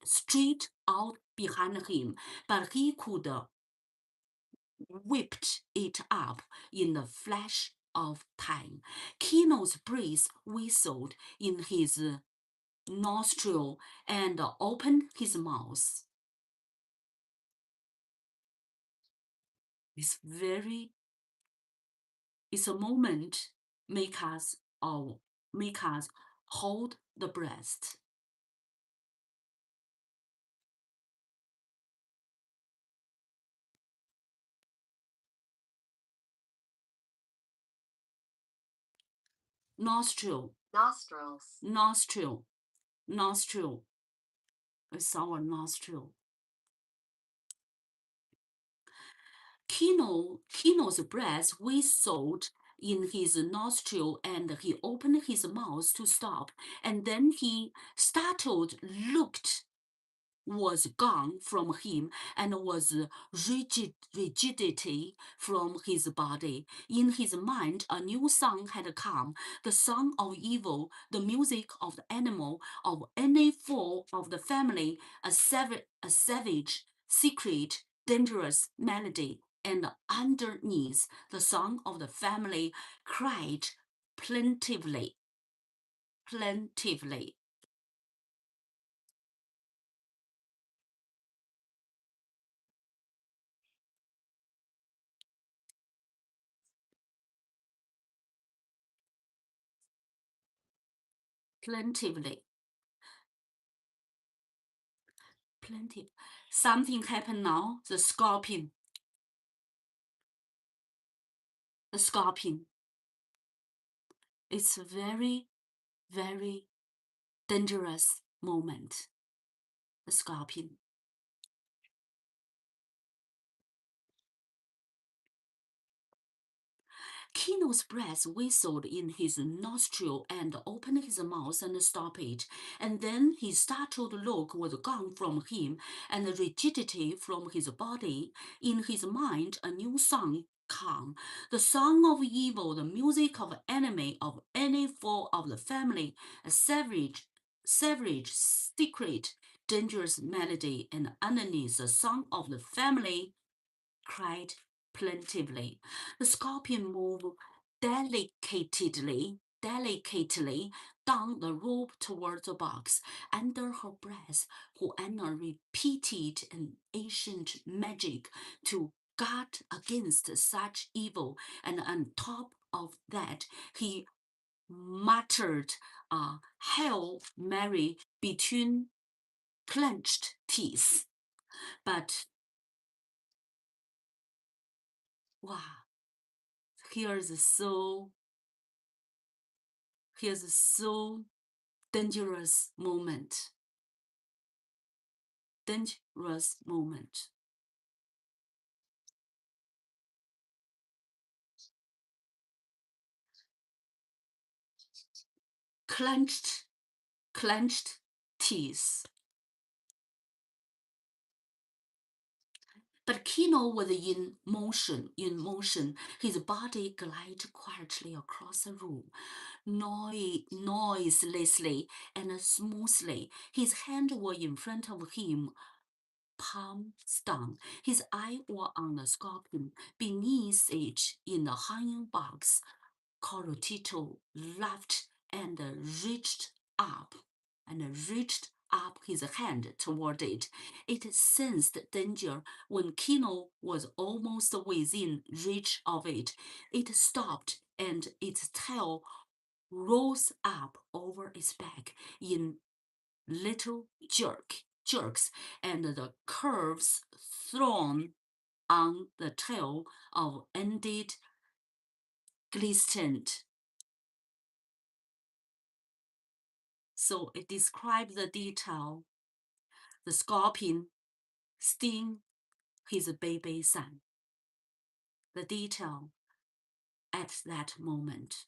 straight out behind him, but he could whipped it up in the flash of time. Kino's breath whistled in his nostril and opened his mouth. It's a moment make us hold the breath. Nostrils. It's our nostril. Kino's breath whistled in his nostril, and he opened his mouth to stop, and then he startled looked was gone from him, and was rigidity from his body. In his mind, a new song had come, the song of evil, the music of the animal, of any foe of the family, a savage, secret, dangerous melody, and underneath, the song of the family cried plaintively, plaintively. Plaintively. Plaintive. Something happened now. The scorpion. The scorpion. It's a very, very dangerous moment. The scorpion. Kino's breath whistled in his nostril and opened his mouth and stopped it. And then his startled look was gone from him, and the rigidity from his body. In his mind, a new song come, the song of evil, the music of enemy, of any foe of the family, a savage, secret, dangerous melody, and underneath the song of the family cried plaintively. The scorpion moved delicately down the rope toward the box. Under her breath, Juana repeated an ancient magic to guard against such evil, and on top of that, he muttered a Hail Mary between clenched teeth. But wow, here's so dangerous moment. Dangerous moment. Clenched teeth. But Kino was in motion. His body glided quietly across the room, noiselessly and smoothly. His hands were in front of him, palms down. His eyes were on the scorpion. Beneath it, in the hanging box, Corotito laughed and reached up his hand toward it. It sensed danger. When Kino was almost within reach of it, it stopped, and its tail rose up over its back in little jerks, and the curves thrown on the tail of ended glistened. So it describes the detail. The scorpion sting his baby son. The detail at that moment.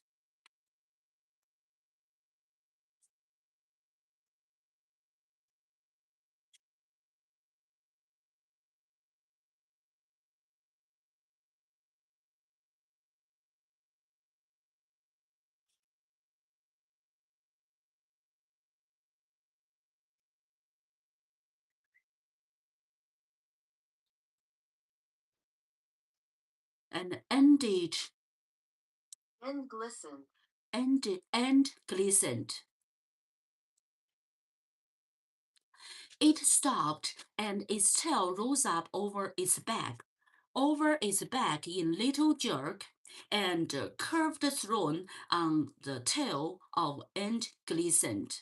And ended and glistened. and glistened. It stopped, and its tail rose up over its back in little jerk, and curved thrown on the tail of and glistened.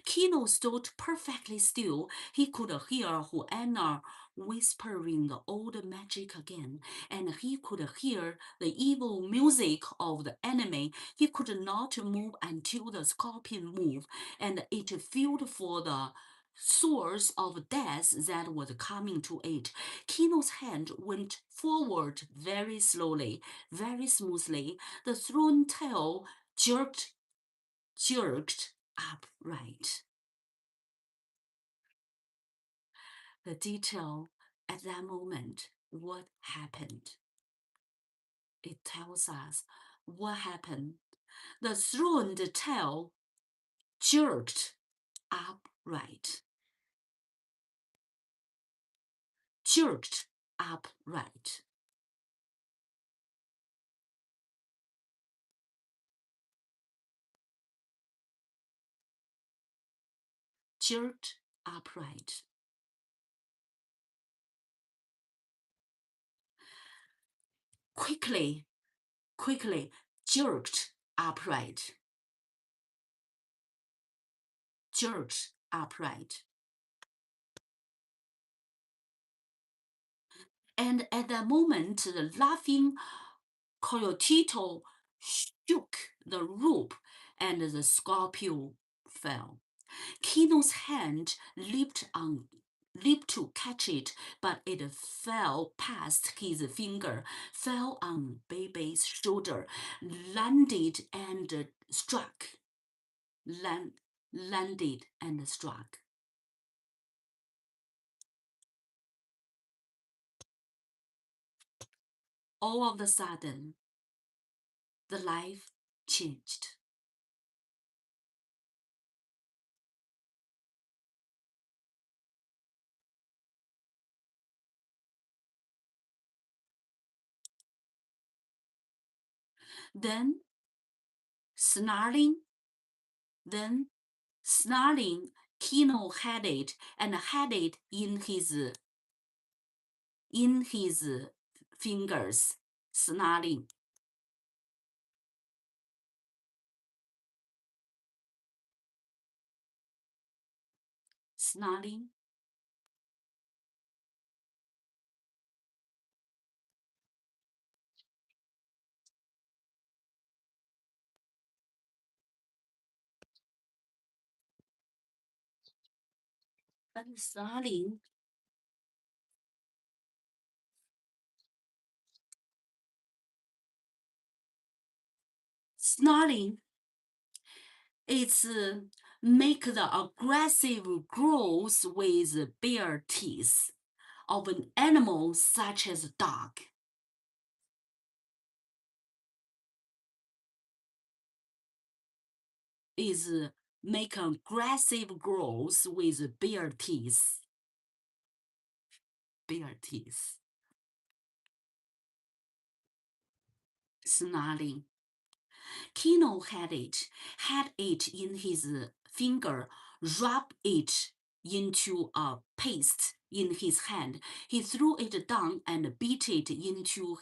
Kino stood perfectly still. He could hear Juana whispering the old magic again, and he could hear the evil music of the enemy. He could not move until the scorpion moved, and it felt for the source of death that was coming to it. Kino's hand went forward very slowly, very smoothly. The thrown tail jerked upright. The detail at that moment, what happened? It tells us what happened. The thrown tail jerked upright. Jerked upright. Jerked upright. Quickly, jerked upright. Jerked upright. And at that moment, the laughing coyotito shook the rope and the scorpion fell. Kino's hand leaped to catch it, but it fell past his finger, fell on baby's shoulder, landed and struck. Landed and struck. All of a sudden, the life changed. Then snarling, Kino had it in his fingers, snarling. Snarling. But snarling. Snarling. It's make the aggressive growth with bare teeth of an animal such as a dog. Is make aggressive growth with bare teeth. Bare teeth. Snarling. Kino had it in his finger, rubbed it into a paste in his hand. He threw it down and beat it into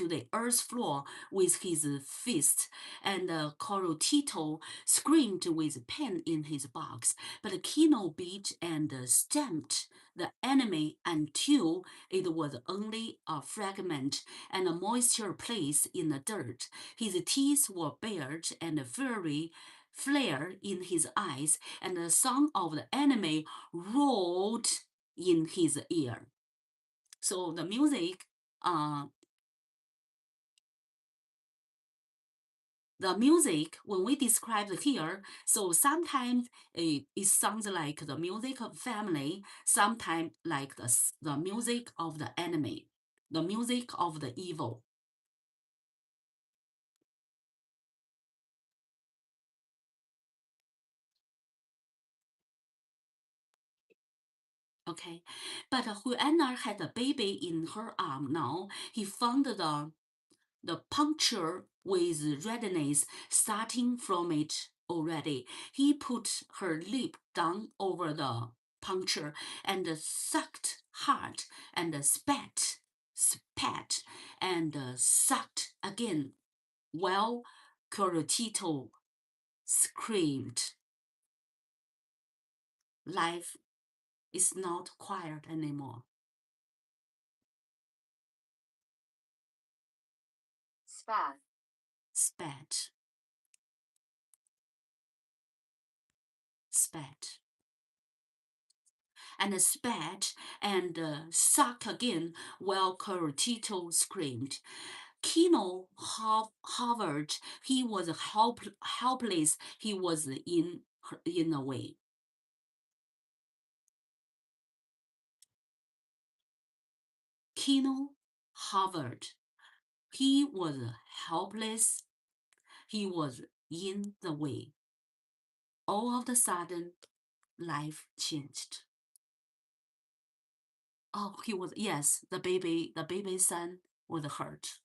the earth floor with his fist, and Corotito screamed with pain in his box. But Kino beat and stamped the enemy until it was only a fragment and a moisture place in the dirt. His teeth were bared and fury flared in his eyes, and the sound of the enemy roared in his ear. So the music, when we describe here, so sometimes it sounds like the music of family, sometimes like the music of the enemy, the music of the evil. Okay, but when Anna had a baby in her arm now, he found the puncture with redness starting from it already. He put her lip down over the puncture and sucked hard and spat and sucked again while Corotito screamed. Life is not quiet anymore. Spat. Spat. spat. And spat and suck again while Tito screamed. Kino hovered. He was helpless. He was in a way. Kino hovered. He was helpless. He was in the way. All of a sudden, life changed. Oh, yes, the baby son was hurt.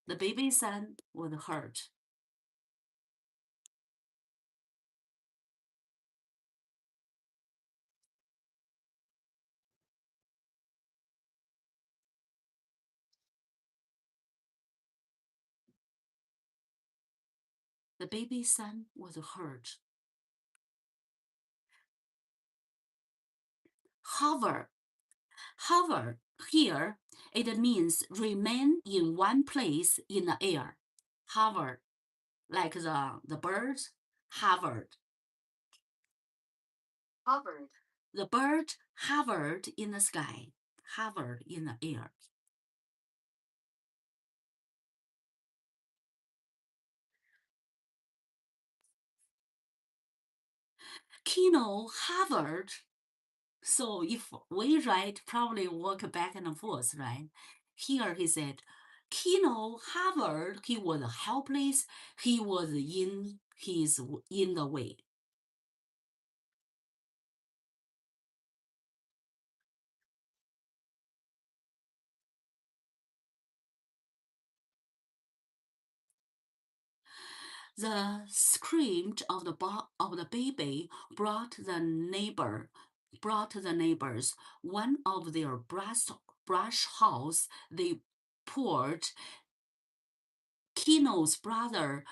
The baby son was hurt. The baby son was hurt. Hover here, it means remain in one place in the air. Hover, like the bird hovered. Hovered. The bird hovered in the sky, hovered in the air. Kino hovered. So if we write, probably walk back and forth, right? Here he said, Kino hovered. He was helpless. He was in the way. The scream of the baby brought the neighbors one of their brush house. They poured Kino's brother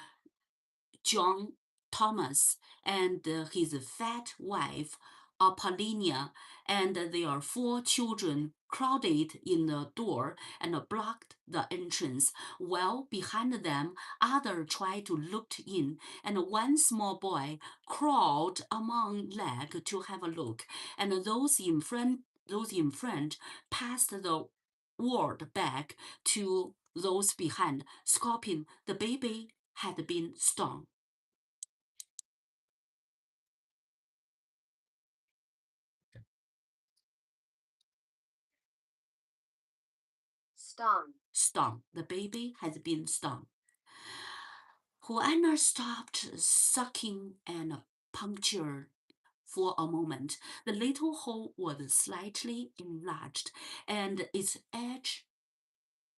John Thomas and his fat wife Apollinia and their 4 children crowded in the door and blocked the entrance, while behind them others tried to look in, and one small boy crawled among legs to have a look, and those in front passed the word back to those behind. Scorpion, the baby had been stung. Stung. The baby has been stung. Juana stopped sucking and punctured for a moment. The little hole was slightly enlarged, and its edge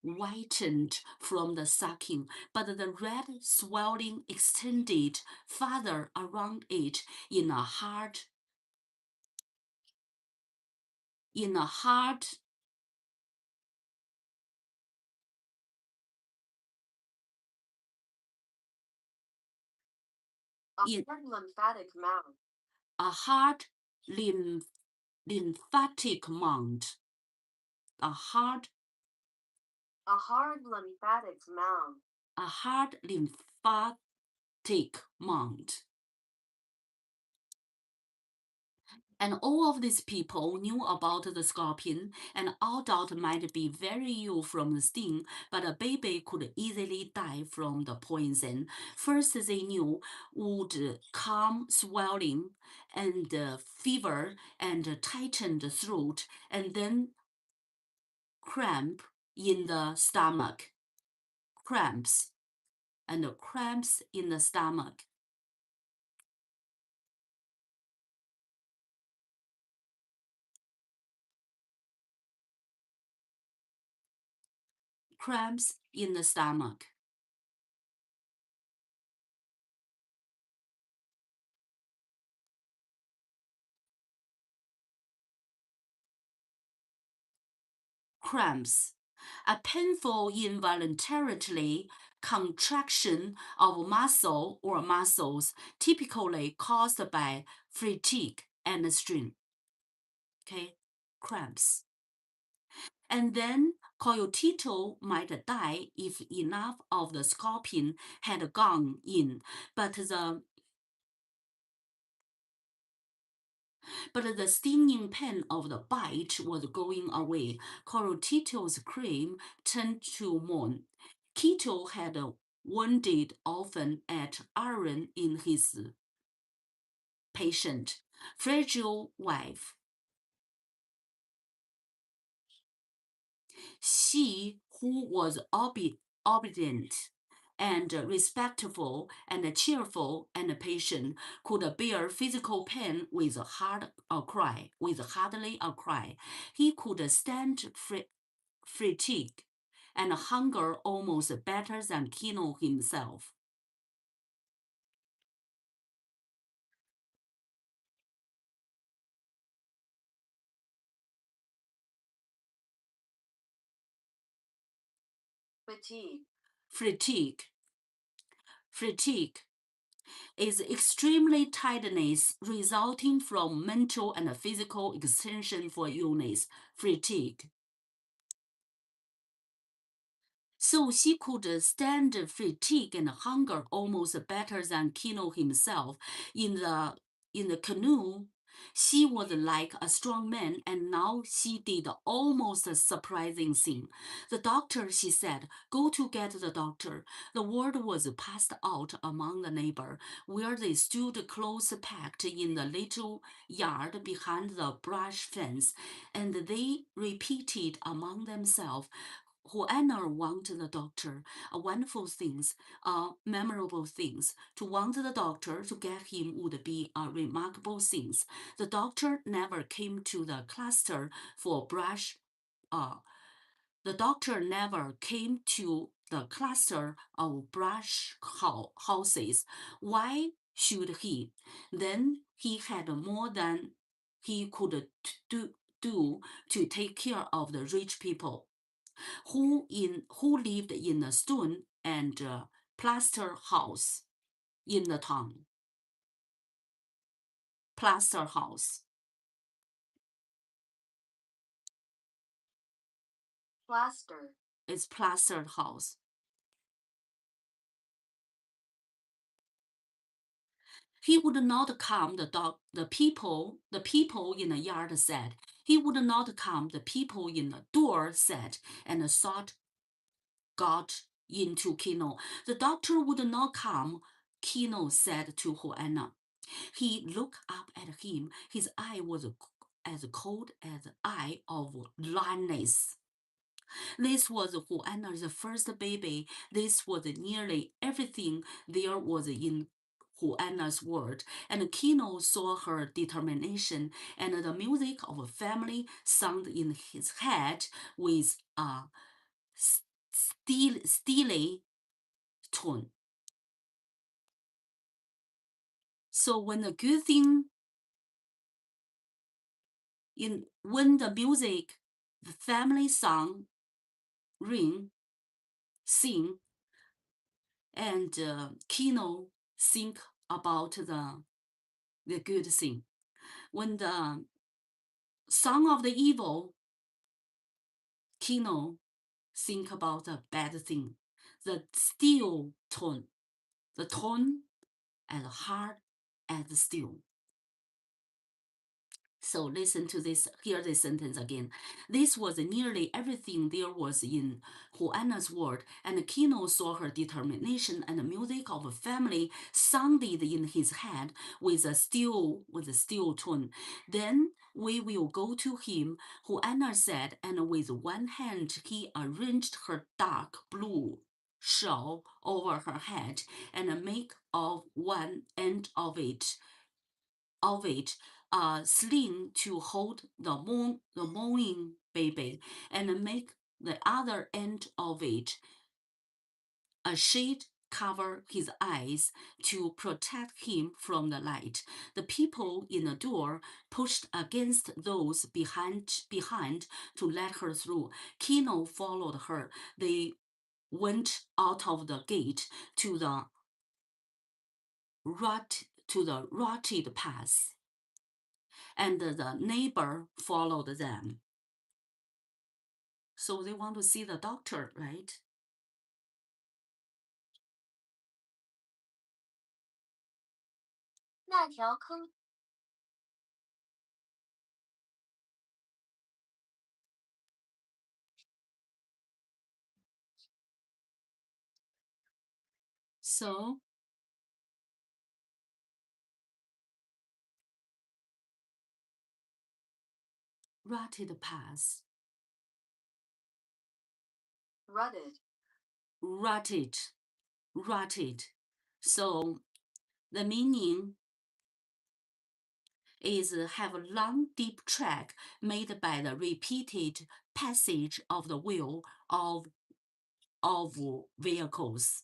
whitened from the sucking, but the red swelling extended farther around it in a hard lymphatic mound. A hard lymphatic mound. A hard lymphatic mound. A hard lymphatic mound. And all of these people knew about the scorpion, and all doubt might be very ill from the sting, but a baby could easily die from the poison. First, they knew would calm swelling and fever and tightened throat, and then cramp in the stomach. Cramps in the stomach. Cramps in the stomach. Cramps, a painful involuntarily contraction of muscle or muscles, typically caused by fatigue and strain. Okay, cramps. And then Coyotito might die if enough of the scorpion had gone in, but the But the stinging pain of the bite was going away. Tito's scream turned to mourn. Tito had wounded often at iron in his patient, fragile wife. She, who was obedient and respectful and cheerful and patient, could bear physical pain with hardly a cry. He could stand fatigue and hunger almost better than Kino himself. Fatigue. Fatigue is extremely tiredness resulting from mental and physical extension for illness. Fatigue. So she could stand fatigue and hunger almost better than Kino himself. In the canoe, she was like a strong man, and now she did almost a surprising thing. The doctor, she said, go to get the doctor. The word was passed out among the neighbor, where they stood close packed in the little yard behind the brush fence, and they repeated among themselves, whoever wanted the doctor, wonderful things, memorable things. To want the doctor to get him would be a remarkable things. The doctor never came to the cluster for brush. The doctor never came to the cluster of brush houses. Why should he? Then he had more than he could do to take care of the rich people who lived in a stone and plaster house in the town. Plaster house. Plaster. It's plastered house. He would not come. The people in the yard said. He would not come. The people in the door said, and thought got into Kino. The doctor would not come. Kino said to Juana. He looked up at him. His eye was as cold as the eye of lioness. This was Juana's first baby. This was nearly everything there was in Juana's world, and Kino saw her determination, and the music of a family sounded in his head with a steely tone. So when the good thing when the music, the family song, sing, and Kino think about the good thing. When the song of the evil, Kino think about the bad thing. The steel tone, the tone as hard as steel. So listen to this, hear this sentence again. This was nearly everything there was in Juana's world, and Kino saw her determination, and the music of a family sounded in his head with a steel tone. Then we will go to him, Juana said, and with one hand he arranged her dark blue shawl over her head and make of one end of it a sling to hold the mourning baby, and make the other end of it a shade cover his eyes to protect him from the light. The people in the door pushed against those behind to let her through. Kino followed her. They went out of the gate to the rotted path, and the neighbor followed them. So they want to see the doctor, right? So rutted path, Rutted. Rutted. So the meaning is have a long, deep track made by the repeated passage of the wheel of vehicles.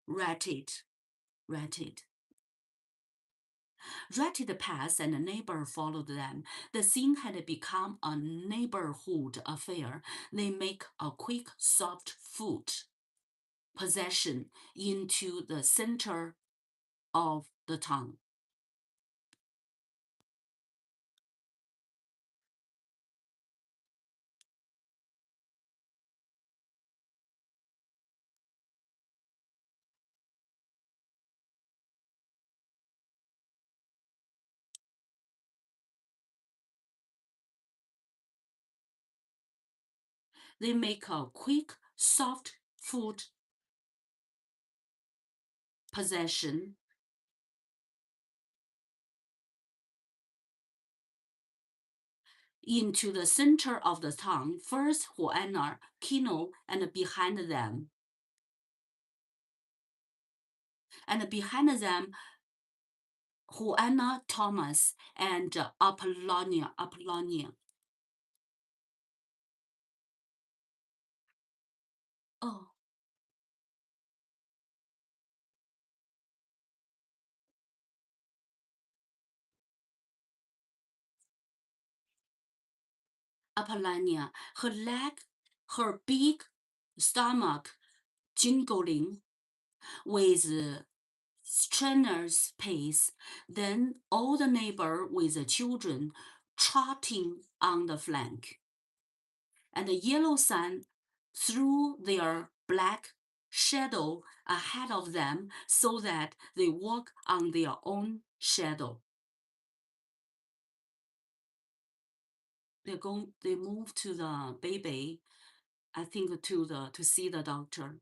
Rutted. Rutted passed and a neighbor followed them. The scene had become a neighborhood affair. They make a quick, soft foot possession into the center of the town. They make a quick, soft foot possession into the center of the town. First Juana, Kino, and behind them. And behind them, Juana, Thomas, and Apollonia. Oh, Apollonia, her big stomach jingling with strenuous pace. Then all the neighbor with the children trotting on the flank. And the yellow sun threw their black shadow ahead of them so that they walk on their own shadow. They move to the baby, I think to see the doctor.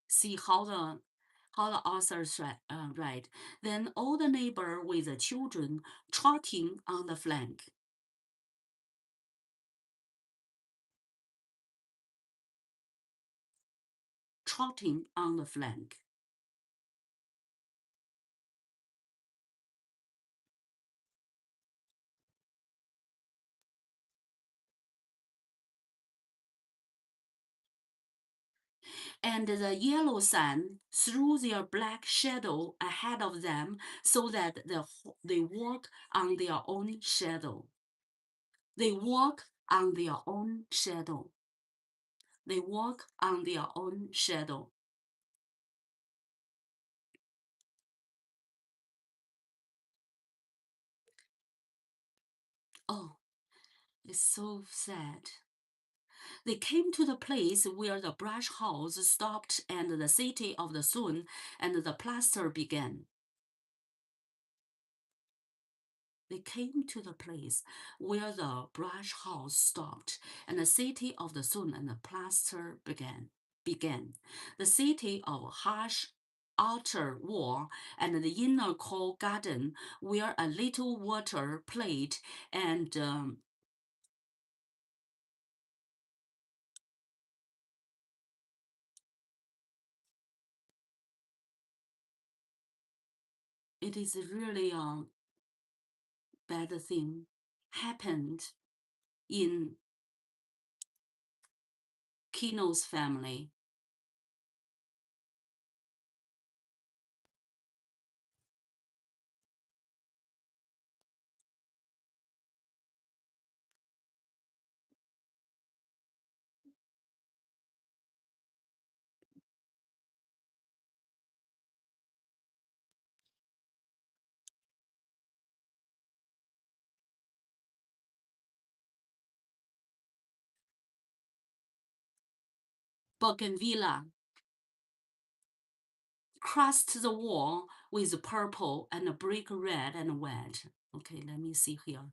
See how the authors write. Then all the neighbor with the children trotting on the flank. Trotting on the flank. And the yellow sun threw their black shadow ahead of them so that they walk on their own shadow. They walk on their own shadow. They walk on their own shadow. Oh, it's so sad. They came to the place where the brush house stopped and the city of the sun and the plaster began. They came to the place where the brush house stopped and the city of the sun and the plaster began. The city of harsh outer wall and the inner cold garden where a little water played and it is really a bad thing happened in Kino's family. Bougainvillea crossed the wall with purple and brick red and white. Okay, let me see here.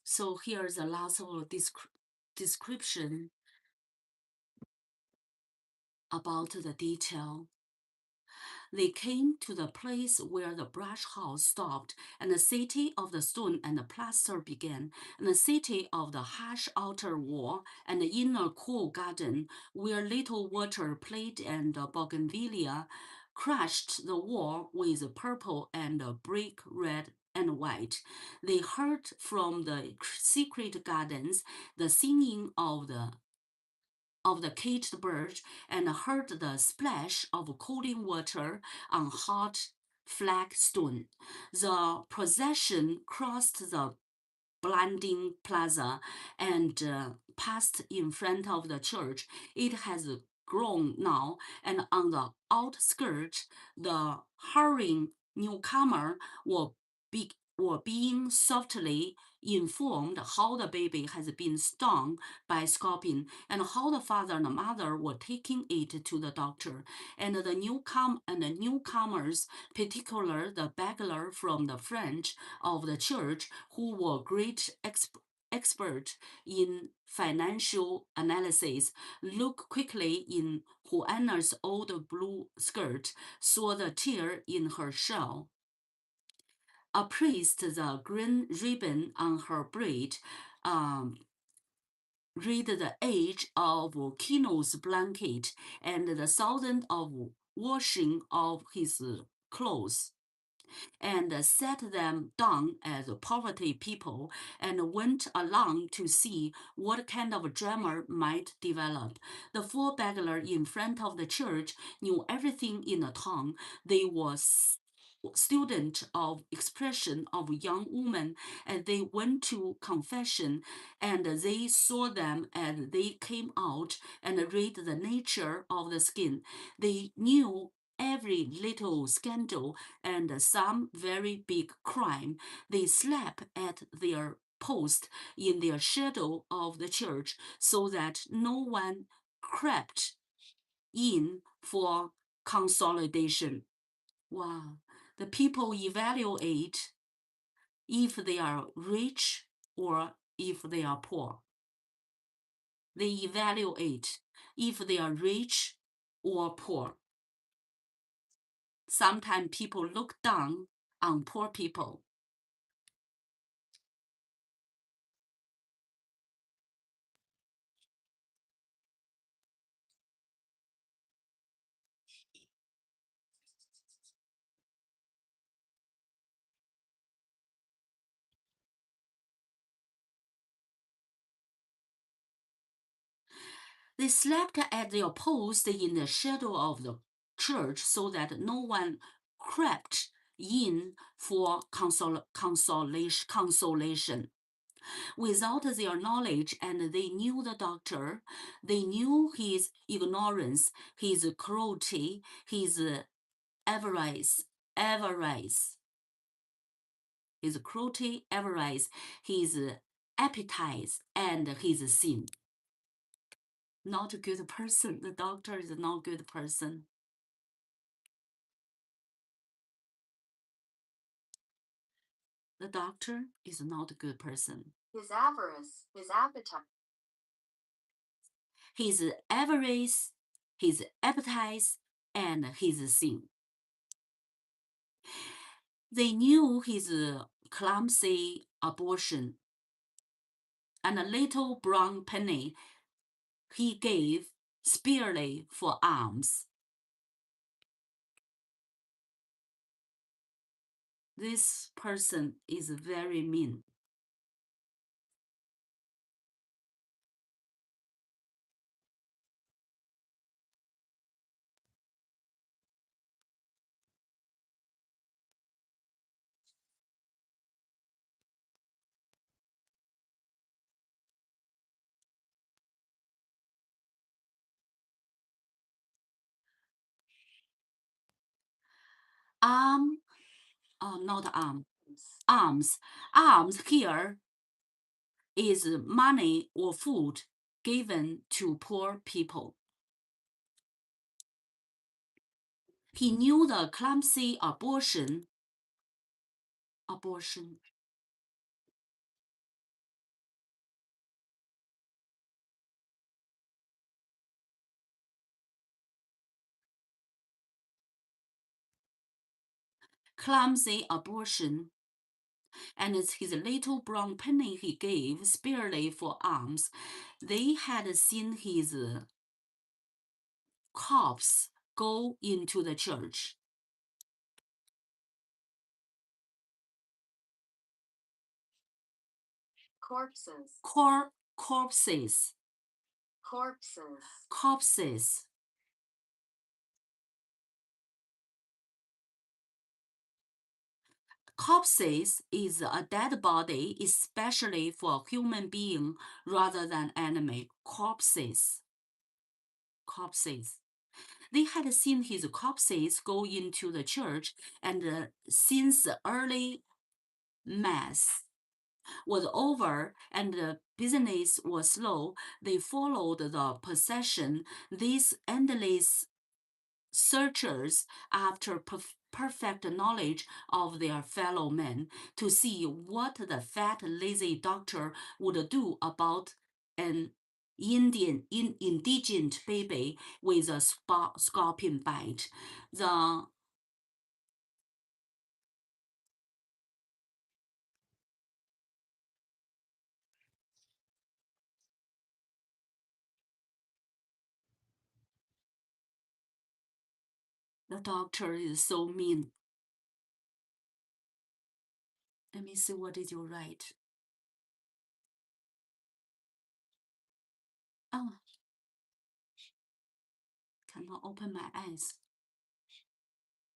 So here's a lot of description about the detail. They came to the place where the brush house stopped, and the city of the stone and the plaster began, and the city of the harsh outer wall, and the inner cool garden, where little water played and bougainvillea crushed the wall with purple and brick red and white. They heard from the secret gardens the singing of the caged bird and heard the splash of cooling water on hot flagstone. The procession crossed the blinding plaza and passed in front of the church. It has grown now, and on the outskirts, the hurrying newcomer were being softly informed how the baby has been stung by scorpion and how the father and the mother were taking it to the doctor. And the newcomers, particularly the beggar from the French of the church, who were great expert in financial analysis, looked quickly in Juana's old blue skirt, saw the tear in her shawl, appraised the green ribbon on her braid, read the age of Kino's blanket and the sound of washing of his clothes, and set them down as poverty people, and went along to see what kind of drama might develop. The four beggars in front of the church knew everything in the town. They were student of expression of young women, and they went to confession, and they saw them as they came out and read the nature of the skin. They knew every little scandal and some very big crime. They slept at their post in their shadow of the church, so that no one crept in for consolidation. Wow. The people evaluate if they are rich or if they are poor. They evaluate if they are rich or poor. Sometimes people look down on poor people. They slept at their post in the shadow of the church so that no one crept in for consolation. Without their knowledge, and they knew the doctor, they knew his ignorance, his cruelty, his avarice, his cruelty, avarice, his appetite, and his sin. Not a good person. The doctor is not a good person. The doctor is not a good person. His avarice, his appetite. His avarice, his appetite, and his sin. They knew his clumsy abortion and a little brown penny he gave sparely for alms. This person is very mean. Not alms. Alms here is money or food given to poor people. He knew the clumsy abortion clumsy abortion, and his little brown penny he gave sparely for alms. They had seen his corpse go into the church. Corpses. Corpses. Corpses. Corpses. Corpses is a dead body, especially for a human being rather than animal. Corpses. Corpses. They had seen his corpses go into the church, and since the early mass was over and the business was slow, they followed the procession. These endless searchers after perfect knowledge of their fellow men to see what the fat, lazy doctor would do about an indigent baby with a scorpion bite. The doctor is so mean. Let me see, what did you write? Oh, cannot open my eyes.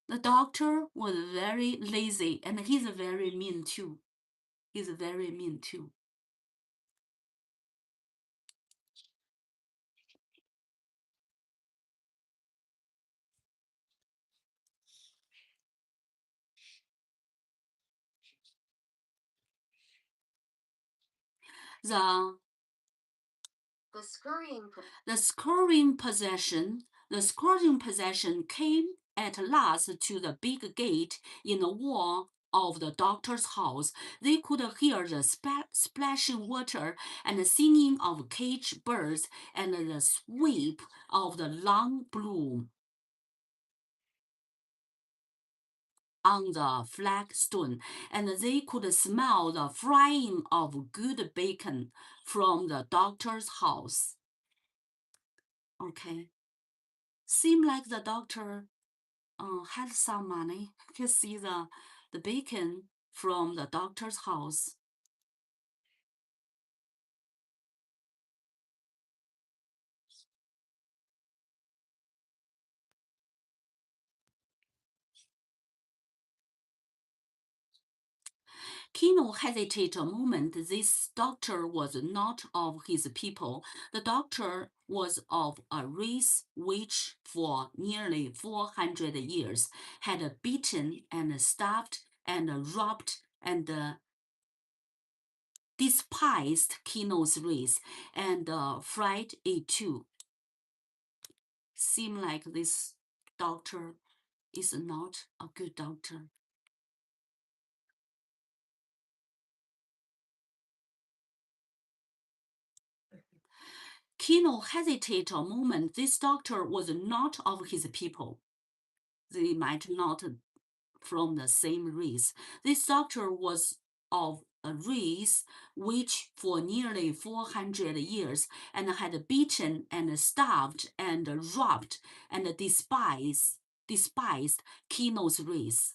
The doctor was very lazy, and he's very mean too. He's very mean too. The scoring possession came at last to the big gate in the wall of the doctor's house. They could hear the splashing water and the singing of caged birds and the sweep of the long broom on the flagstone, and they could smell the frying of good bacon from the doctor's house. Okay. Seemed like the doctor had some money. You can see the bacon from the doctor's house. Kino hesitated a moment. This doctor was not of his people. The doctor was of a race which, for nearly 400 years, had beaten and starved and robbed and despised Kino's race and fried it too. Seemed like this doctor is not a good doctor. Kino hesitated a moment. This doctor was not of his people. They might not from the same race. This doctor was of a race which for nearly 400 years and had beaten and starved and robbed and despised Kino's race.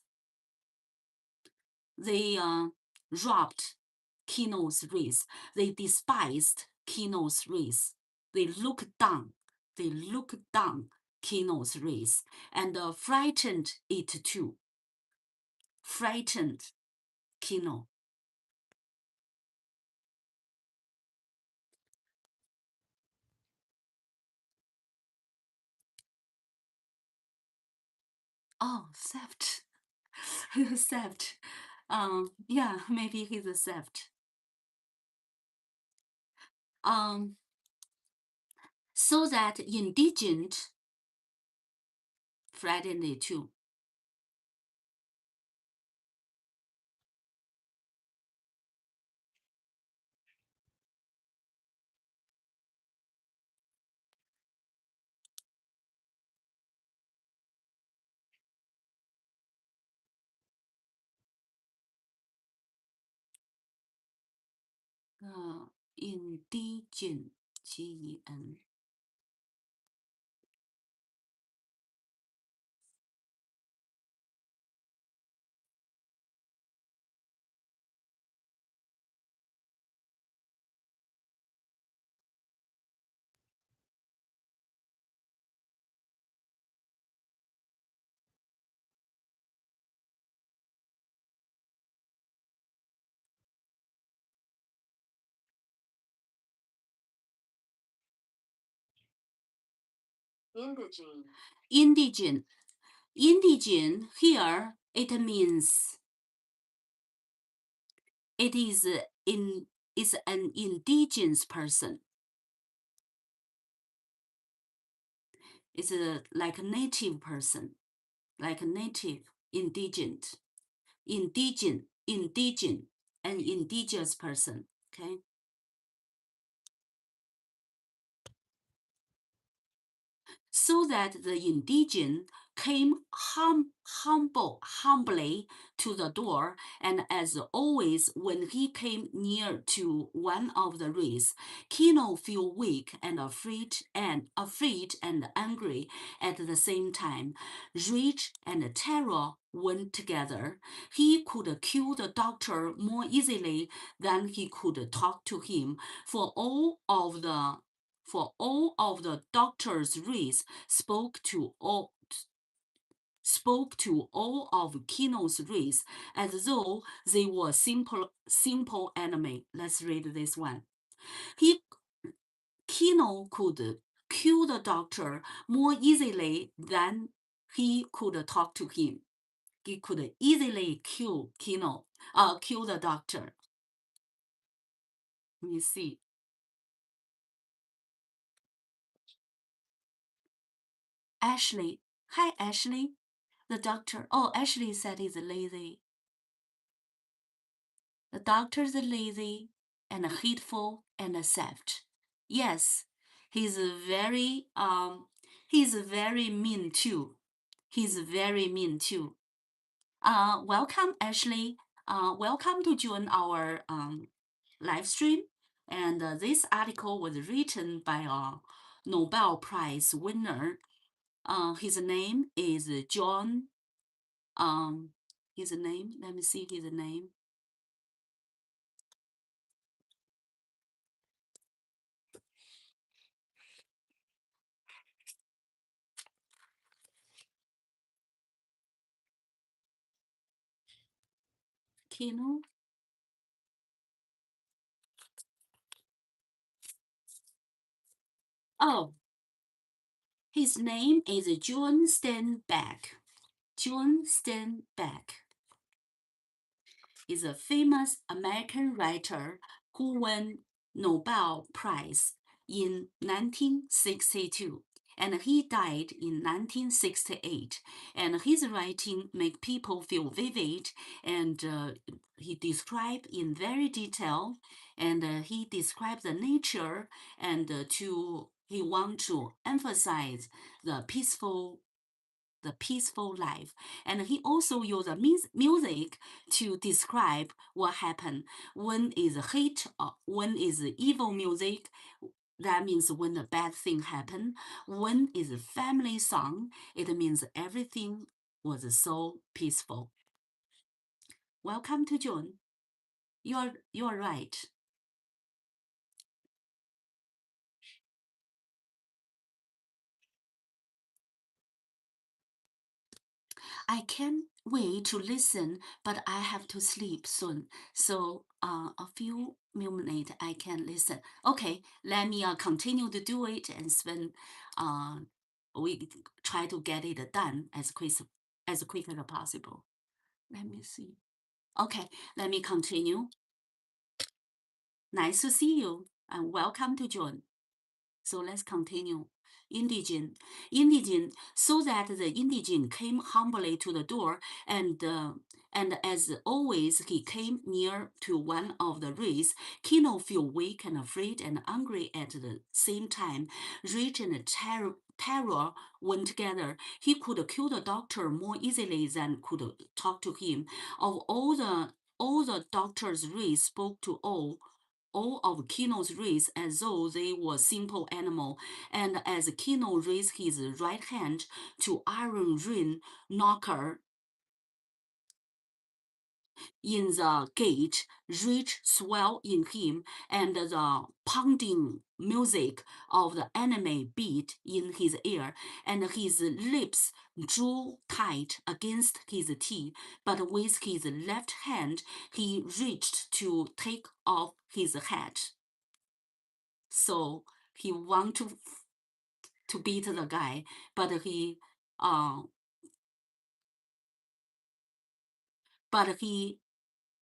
They robbed Kino's race. They despised Kino's race. They looked down Kino's race and frightened it too. Frightened Kino. Oh, theft. Theft. Yeah, maybe he's a theft. So that indigent frightened it too. indigent GEN。Indigene. Indigent. Indigent here it means it is an indigenous person. It's like a native person, like a native, indigent, an indigenous person. Okay. So that the indigent came humbly to the door, and as always, when he came near to one of the race, Kino felt weak and afraid and angry at the same time. Rage and terror went together. He could kill the doctor more easily than he could talk to him, for all of the doctor's race spoke to all of Kino's race as though they were simple enemy. Let's read this one. Kino could kill the doctor more easily than he could talk to him. He could easily kill the doctor. Let me see. Ashley. Hi, Ashley. The doctor. Oh, Ashley said he's lazy. The doctor's lazy and hateful and soft. Yes, he's very mean too. He's very mean too. Welcome, Ashley. Welcome to join our live stream. And this article was written by a Nobel Prize winner. His name is John. His name. Let me see his name. Kino. Oh, his name is John Steinbeck. John Steinbeck is a famous American writer who won Nobel Prize in 1962, and he died in 1968. And his writing make people feel vivid, and he described in very detail, and he described the nature, and he want to emphasize the peaceful life. And he also used music to describe what happened. When is hate, when is evil music, that means when a bad thing happened. When is a family song, it means everything was so peaceful. Welcome to John. You're right. I can't wait to listen, but I have to sleep soon. So a few minutes I can listen. Okay, let me continue to do it, and then we try to get it done as quick as possible. Let me see. Okay, let me continue. Nice to see you, and welcome to John. So let's continue. Indigent, so that the indigent came humbly to the door, and as always he came near to one of the race. Kino felt weak and afraid and angry at the same time. Rage and terror went together. He could kill the doctor more easily than could talk to him. Of all the doctor's race spoke to all all of Kino's race as though they were simple animal, and as Kino raised his right hand to iron ring knocker in the gate, rich swell in him, and the pounding music of the enemy beat in his ear, and his lips drew tight against his teeth, but with his left hand he reached to take off his hat. So he want to beat the guy, but he but he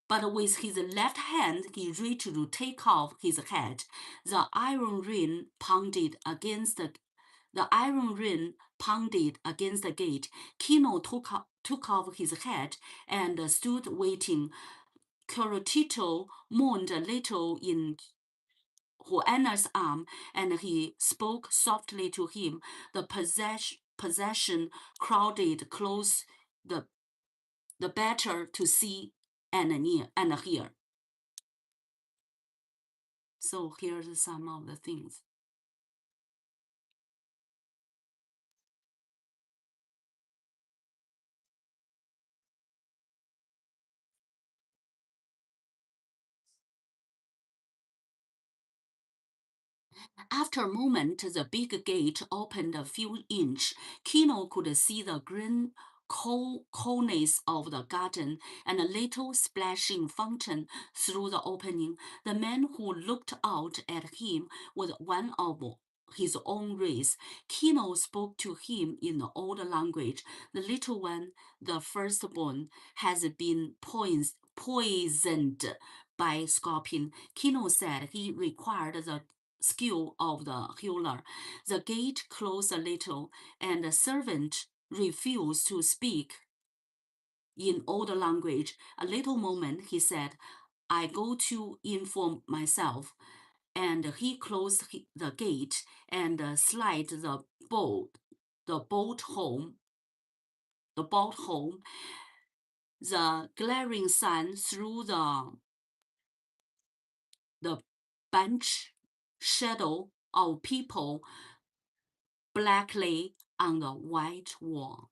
but with his left hand he reached to take off his hat. The iron ring pounded against the gate. Kino took off his hat and stood waiting. Curotito moaned a little in Juana's arm, and he spoke softly to him. The possession crowded close, the better to see and hear. So here's some of the things. After a moment, the big gate opened a few inches. Kino could see the green coolness of the garden and a little splashing fountain through the opening. The man who looked out at him was one of his own race. Kino spoke to him in the old language. The little one, the firstborn, has been poisoned by scorpion. Kino said he required the skill of the healer. The gate closed a little, and the servant refused to speak in old language. A little moment, he said, I go to inform myself. And he closed the gate and slid the bolt home. The glaring sun through the bunch shadow of people blackly on the white wall.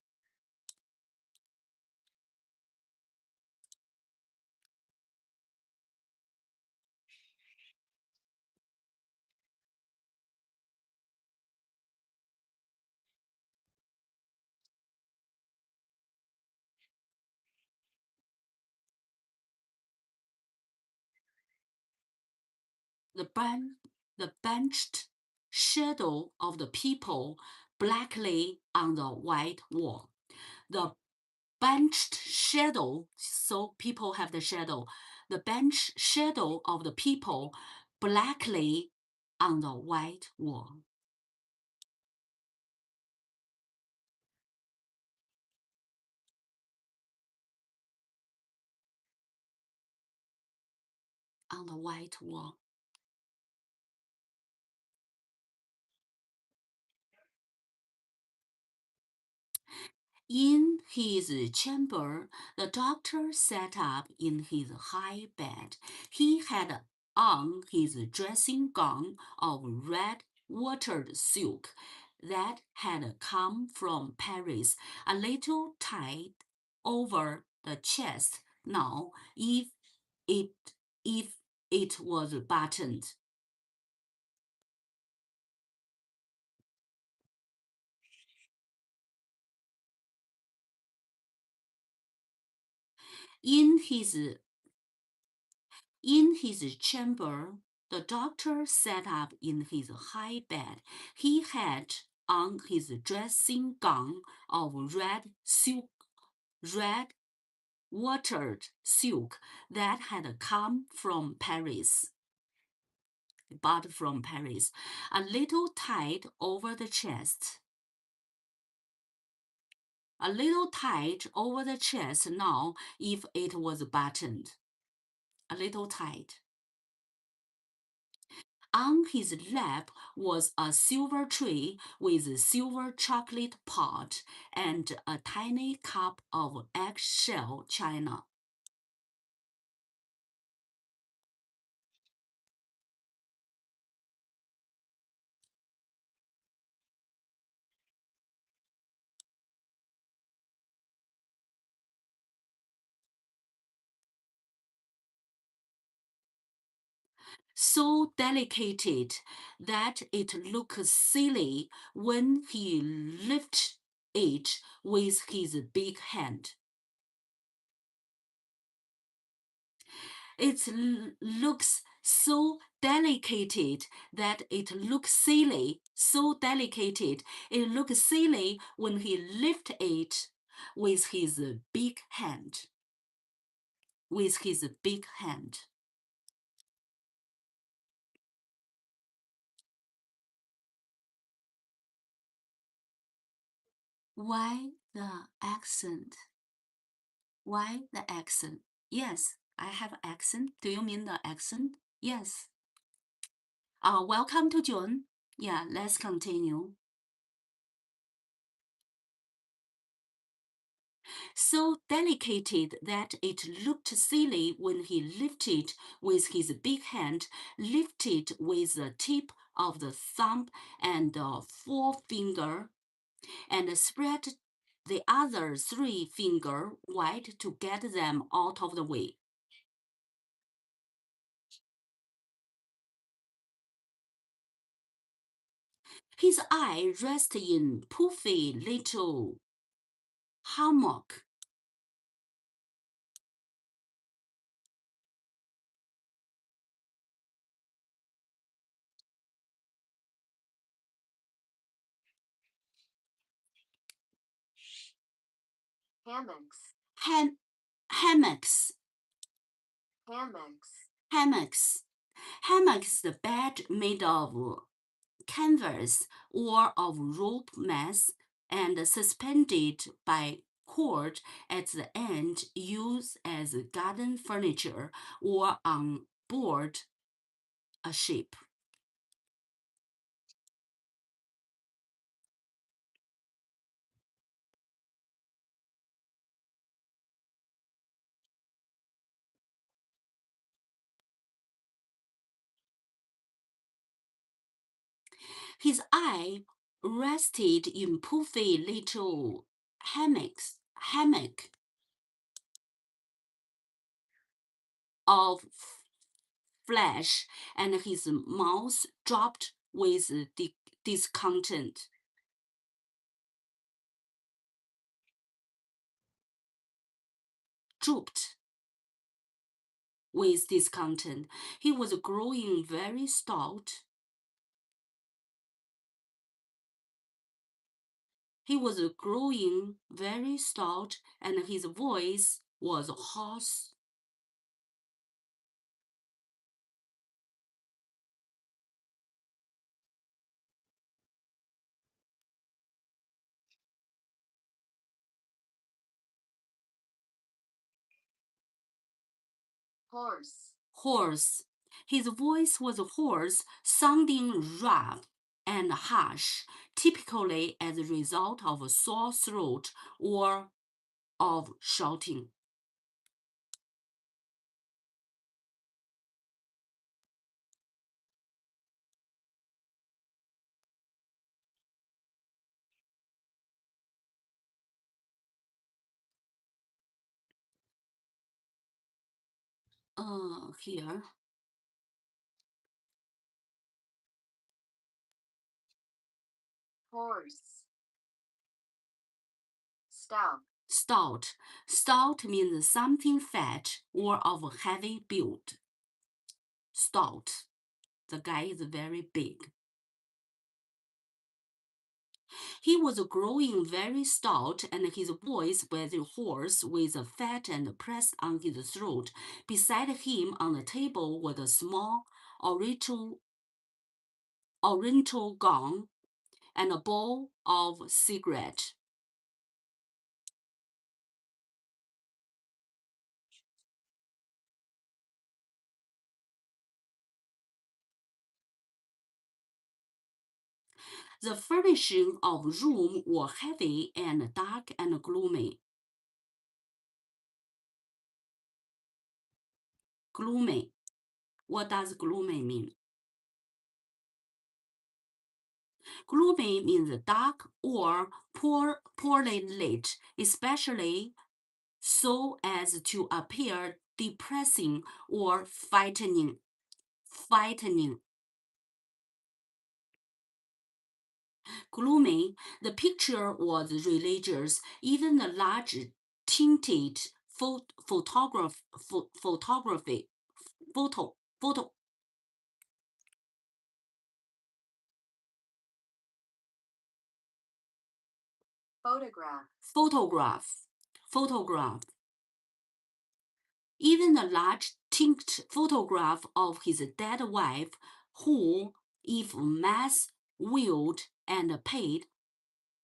The benched shadow of the people blackly on the white wall. The benched shadow, so people have the shadow. The benched shadow of the people blackly on the white wall. On the white wall. In his chamber, the doctor sat up in his high bed. He had on his dressing gown of red watered silk that had come from Paris, a little tied over the chest now, if it was buttoned. In his chamber, the doctor sat up in his high bed. He had on his dressing gown of red watered silk that had come from Paris. Bought from Paris, a little tight over the chest. A little tight over the chest now, if it was buttoned. A little tight. On his lap was a silver tray with a silver chocolate pot and a tiny cup of eggshell china. so delicate that it looks silly when he lifts it with his big hand. It looks so delicate that it looks silly, so delicate. It looks silly when he lifts it with his big hand. With his big hand. Why the accent? Why the accent? Yes, I have accent. Do you mean the accent? Yes. Welcome to John. Yeah, let's continue. So delicate that it looked silly when he lifted with his big hand, lifted with the tip of the thumb and the forefinger, and spread the other three fingers wide to get them out of the way. His eye rested in puffy little hammock. Hammocks. Hammocks. Hammocks. Hammocks. Hammocks, the bed made of canvas or of rope mass and suspended by cord at the end, used as garden furniture or on board a ship. His eye rested in puffy little hammock of flesh, and his mouth dropped with discontent. Drooped with discontent. He was growing very stout. He was growing very stout, and his voice was hoarse. Hoarse. Hoarse. His voice was hoarse, sounding rough and harsh, typically as a result of a sore throat or of shouting. Here. Hoarse. Stout. Stout. Stout means something fat or of heavy build. Stout. The guy is very big. He was growing very stout, and his voice was hoarse with a fat and pressed on his throat. Beside him on the table was a small oriental gong and a bowl of cigarette. The furnishing of room were heavy and dark and gloomy. Gloomy. What does gloomy mean? Gloomy means dark or poorly lit, especially so as to appear depressing or frightening. frightening. Gloomy, the picture was religious. Even the large tinted photography photograph. Even the large tinted photograph of his dead wife, who, if mass willed and paid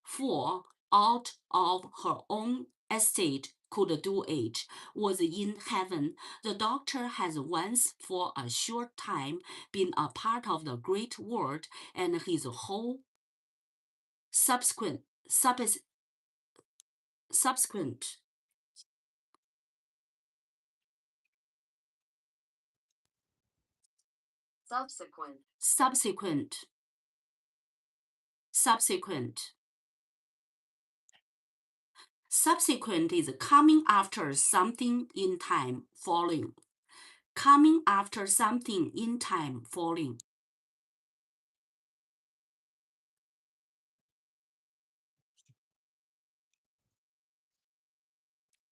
for out of her own estate, could do it, was in heaven. The doctor has once for a short time been a part of the great world, and his whole subsequent Subsequent is coming after something in time, following. Coming after something in time, following.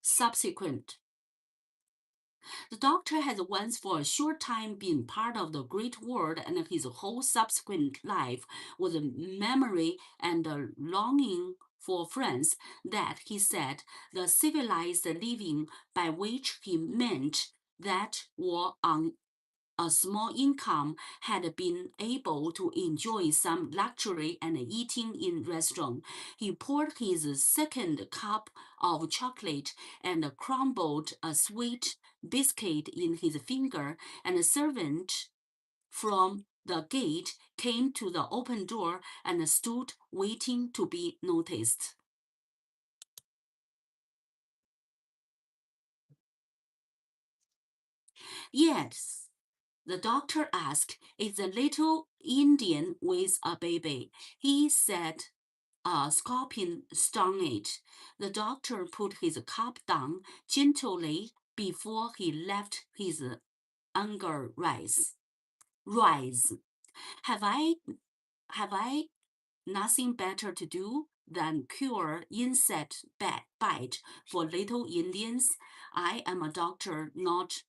Subsequent. The doctor has once for a short time been part of the great world, and his whole subsequent life was a memory and a longing for friends that, he said, the civilized living, by which he meant that were on a small income, had been able to enjoy some luxury and eating in restaurant. He poured his second cup of chocolate and crumbled a sweet biscuit in his finger, and a servant from the gate came to the open door and stood waiting to be noticed. Yes, the doctor asked, "Is the little Indian with a baby?" He said, "A scorpion stung it." The doctor put his cup down gently before he let his anger rise. Have I nothing better to do than cure insect bite for little Indians? I am a doctor, not.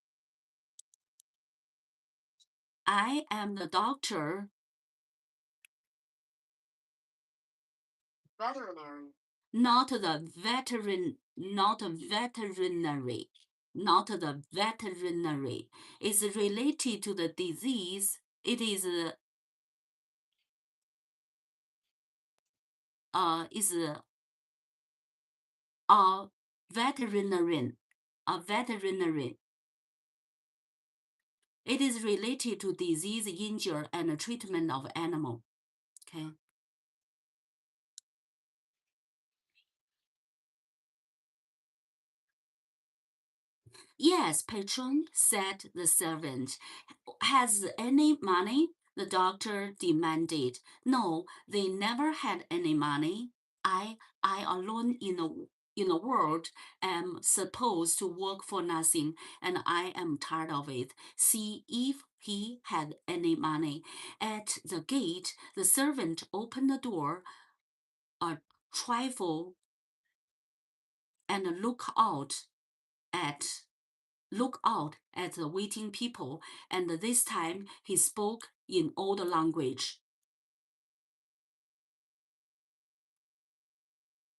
I am the doctor. Veterinary. Not the veterinary. Not the veterinary. Is related to the disease. It is a veterinarian. A veterinarian. It is related to disease, injury, and treatment of animal. Okay. Yes, patron, said the servant. Has any money? The doctor demanded. No, they never had any money. I alone in the world am supposed to work for nothing, and I am tired of it. See if he had any money. At the gate, the servant opened the door a trifle and looked out at the waiting people, and this time he spoke in old language.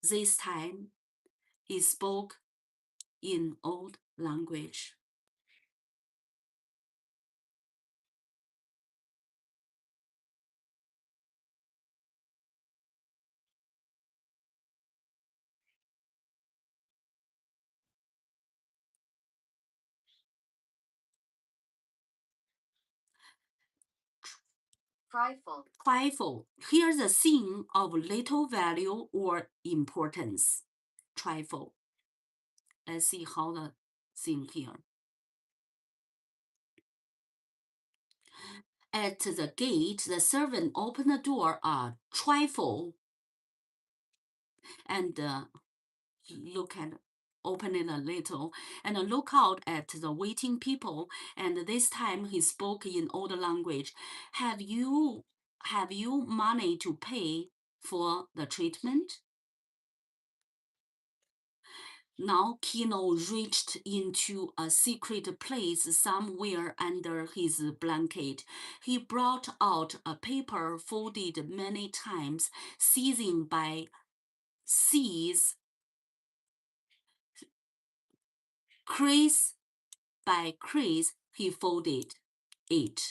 This time he spoke in old language. Trifle. Here's a thing of little value or importance. Trifle. Let's see how the thing here. At the gate, the servant opened the door a trifle and look at open it a little, and look out at the waiting people. And this time he spoke in old language. Have you money to pay for the treatment? Now Kino reached into a secret place somewhere under his blanket. He brought out a paper folded many times, seizing by seas, crease by crease, he folded it.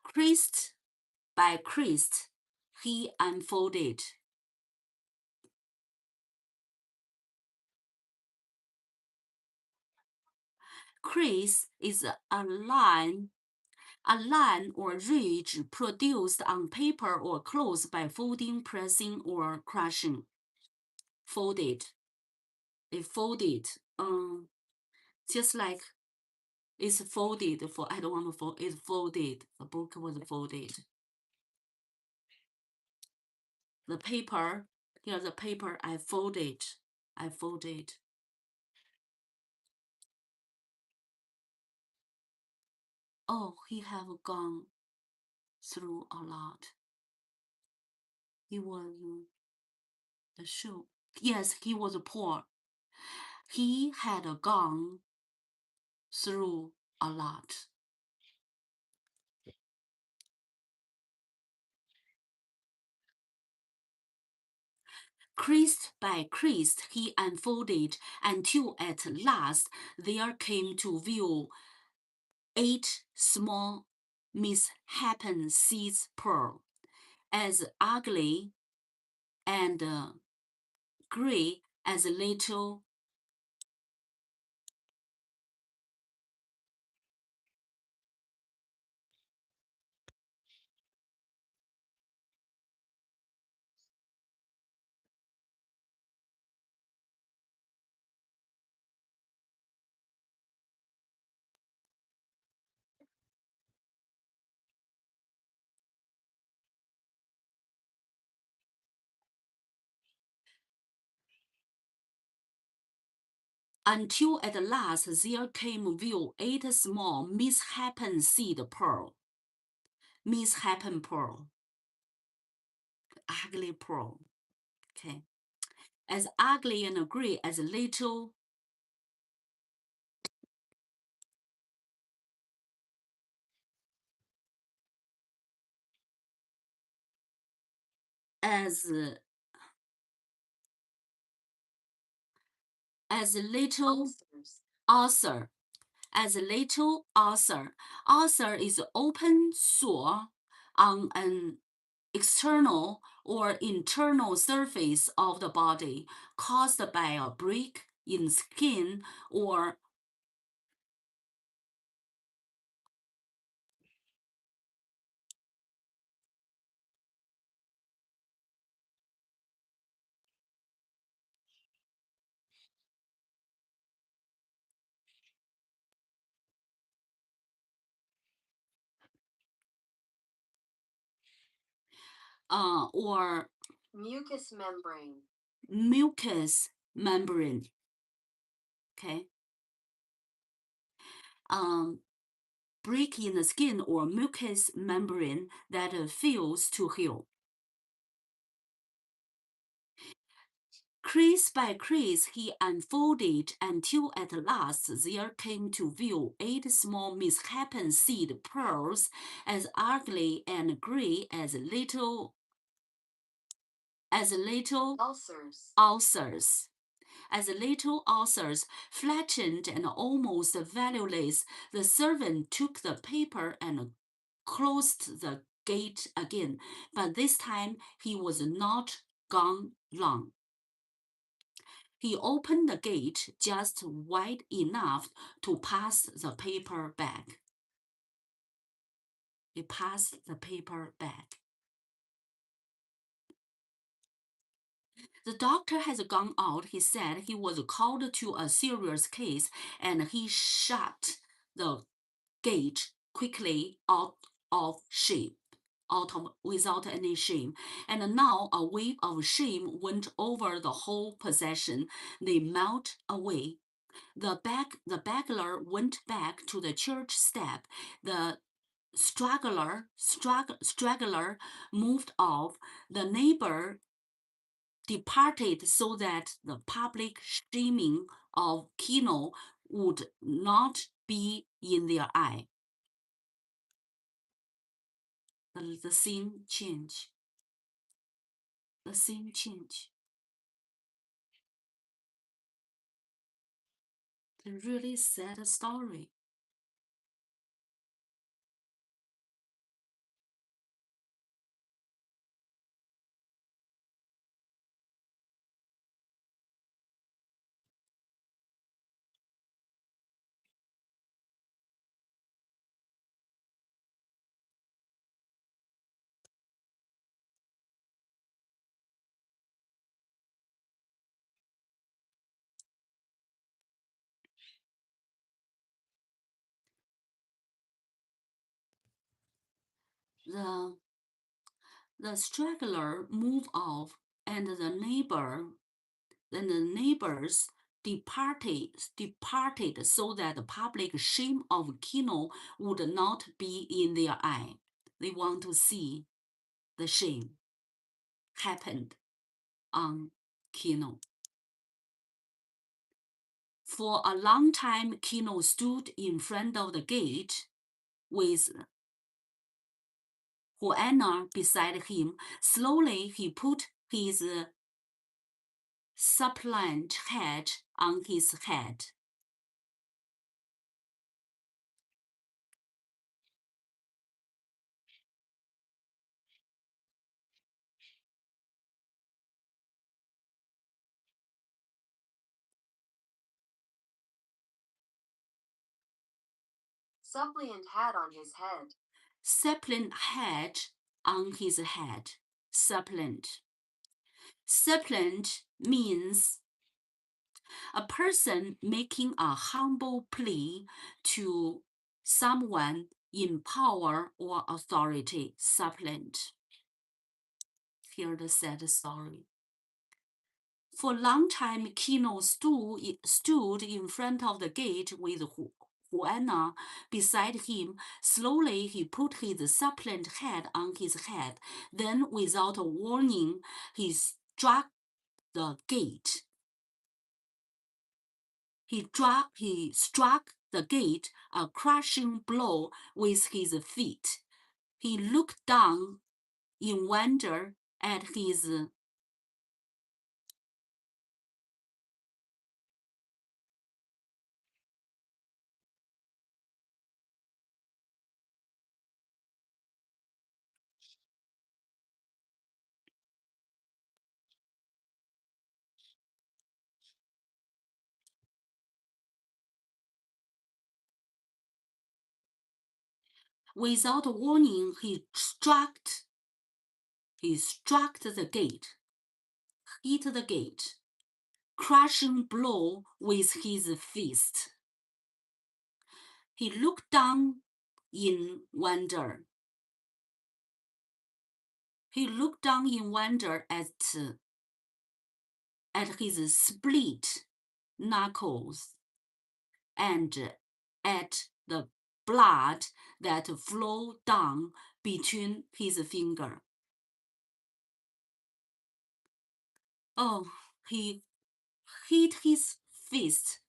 Creased by creased, he unfolded. Crease is a line or ridge produced on paper or cloth by folding, pressing, or crushing. Folded. It folded. Just like it's folded for, I don't want to fold, it's folded. The book was folded. The paper, here's the paper I folded. Oh, he have gone through a lot. He was the show. Yes, he was poor. He had gone through a lot. Crease by crease, he unfolded until at last there came to view 8 small misshapen seeds pearl, as ugly and gray as little until at last there came view 8 small misshapen seed pearl. Misshapen pearl. Ugly pearl. Okay. As ugly and gray as little as little ulcer. As little ulcer. Ulcer is open sore on an external or internal surface of the body caused by a break in skin or mucous membrane. Mucous membrane. Okay. Break in the skin or mucous membrane that fails to heal. Crease by crease he unfolded until at last there came to view 8 small misshapen seed pearls, as ugly and gray as little ulcers. As little ulcers, flattened and almost valueless, the servant took the paper and closed the gate again, but this time he was not gone long. He opened the gate just wide enough to pass the paper bag. He passed the paper bag. The doctor has gone out. He said he was called to a serious case, and he shut the gate quickly without any shame. And now a wave of shame went over the whole procession. They melt away. The beggar went back to the church step. The straggler moved off. The neighbor departed so that the public shaming of Kino would not be in their eye. The scene change. The scene change. The really sad story. The straggler moved off, and the neighbors departed so that the public shame of Kino would not be in their eye. They want to see the shame happened on Kino. For a long time, Kino stood in front of the gate with Juana beside him. Slowly, he put his supplant hat on his head. Suppliant hat on his head. Supplant hat on his head. Supplant. Supplant means a person making a humble plea to someone in power or authority. Supplant. Hear the sad story. For a long time, Kino stood in front of the gate with Juana beside him. Slowly, he put his supplant hat on his head. Then, without a warning, he struck the gate. He struck the gate a crushing blow with his feet. He looked down in wonder at his Without warning, he struck the gate, hit the gate, crushing blow with his fist. He looked down in wonder. He looked down in wonder at his split knuckles and at the blood that flowed down between his fingers. Oh, he hit his fist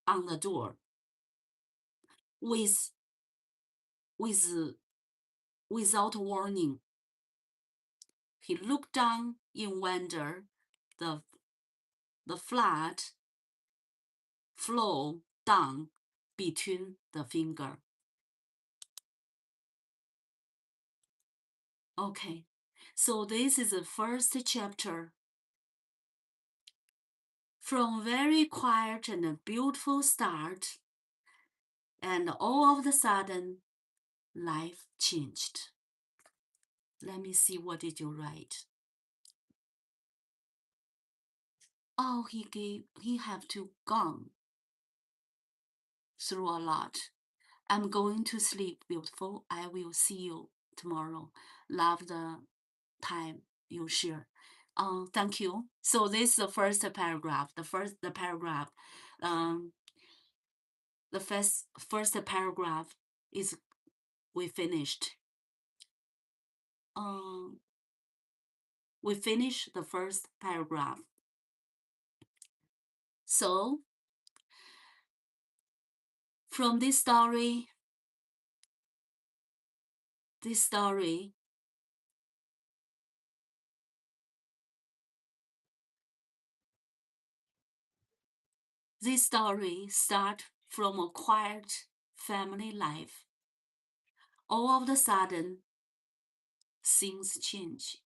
on the door without warning. He looked down in wonder. The blood flowed down between the finger. Okay, so this is the first chapter. From very quiet and beautiful start, and all of a sudden, life changed. Let me see, what did you write? Oh, he have to gone through a lot. I'm going to sleep, beautiful. I will see you tomorrow. Love the time you share. Thank you. So this is the first paragraph. The paragraph, the first paragraph is we finished. We finished the first paragraph. So from this story, this story start from a quiet family life. All of a sudden, things change.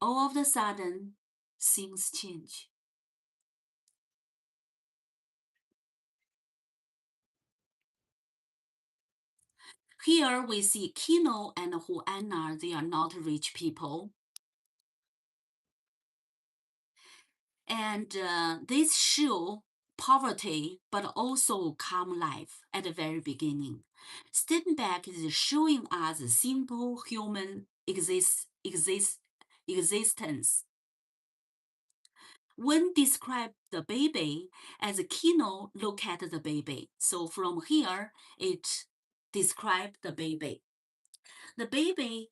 All of a sudden, things change. Here we see Kino and Juana, they are not rich people. And this show poverty, but also calm life at the very beginning. Steinbeck is showing us a simple human existence. When describe the baby, as Kino look at the baby. So from here, it describe the baby. The baby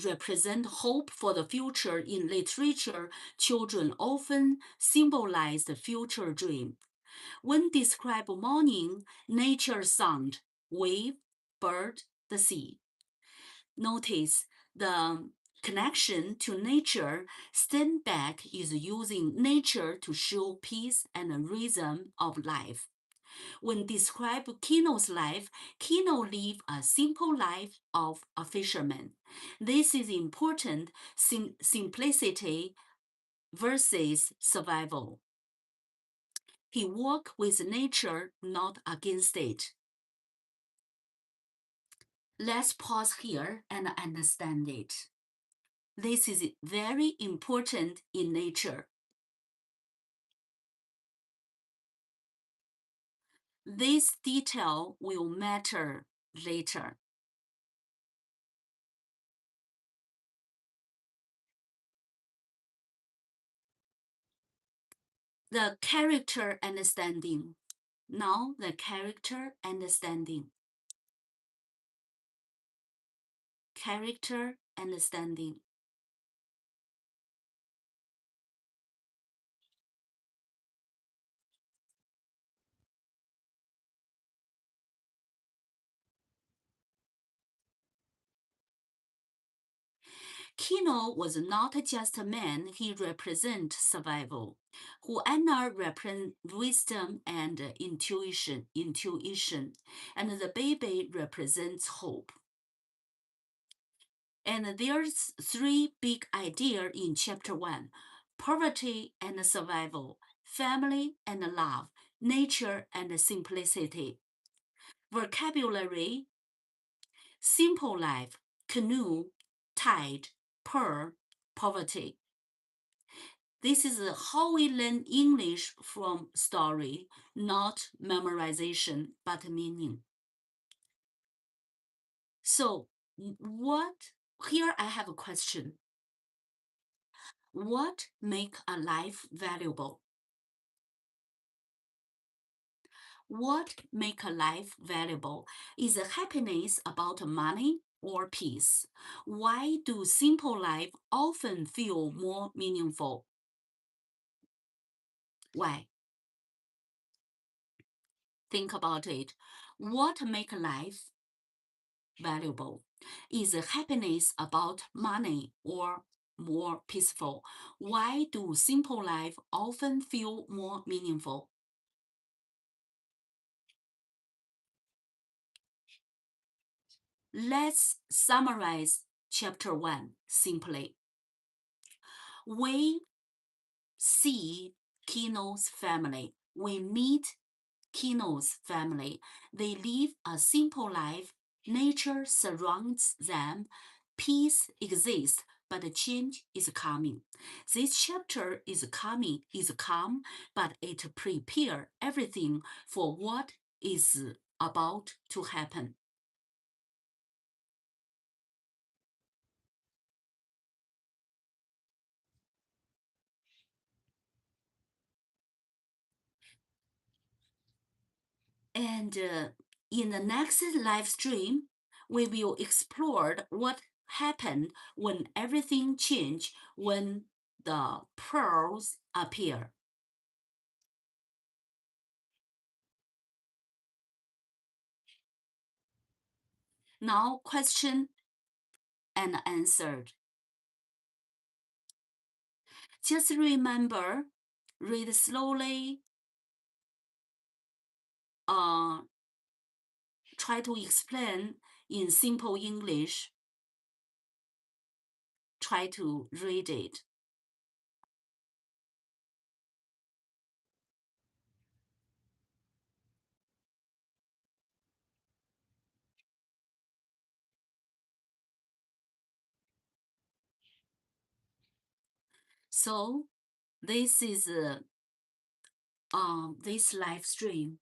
represent hope for the future. In literature, children often symbolize the future dream. When describe morning, nature sound, wave, bird, the sea. Notice the connection to nature. Steinbeck is using nature to show peace and a rhythm of life. When describe Kino's life, Kino lived a simple life of a fisherman. This is important, simplicity versus survival. He worked with nature, not against it. Let's pause here and understand it. This is very important in nature. This detail will matter later. The character understanding. Now the character understanding. Character understanding. Kino was not just a man, he represents survival. Juana represents wisdom and intuition, and the baby represents hope. And there's three big ideas in chapter 1: poverty and survival, family and love, nature and simplicity. Vocabulary: simple life, canoe, tide, pearl, poverty. This is how we learn English from story, not memorization, but meaning. So, here I have a question. What make a life valuable? What make a life valuable? Is happiness about money or peace? Why do simple life often feel more meaningful? Why? Think about it. What make life valuable? Is happiness about money or more peaceful? Why do simple life often feel more meaningful? Let's summarize chapter 1 simply. We see Kino's family. We meet Kino's family. They live a simple life. Nature surrounds them. Peace exists, but change is coming. This chapter is calm, but it prepares everything for what is about to happen. And in the next live stream, we will explore what happened when everything changed, when the pearls appear. Now, question and answered. Just remember, read slowly, try to explain in simple English, try to read it. So this is this live stream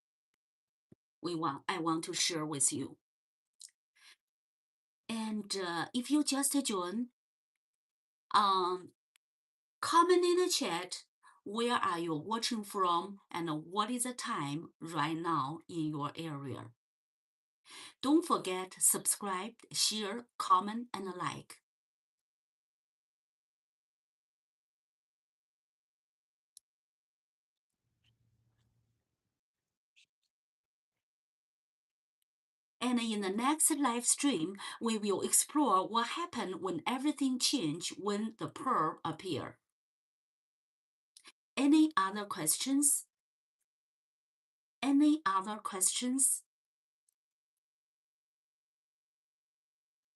I want to share with you. And if you just join, comment in the chat, where are you watching from and what is the time right now in your area. Don't forget subscribe, share, comment, and like. And in the next live stream, we will explore what happened when everything changed when the pearl appeared. Any other questions? Any other questions?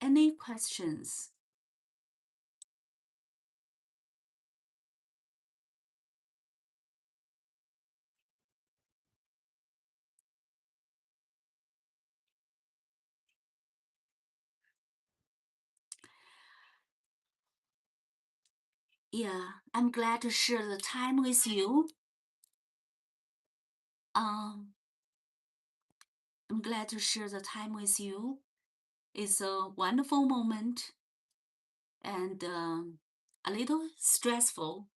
Any questions? Yeah, I'm glad to share the time with you. I'm glad to share the time with you. It's a wonderful moment and a little stressful.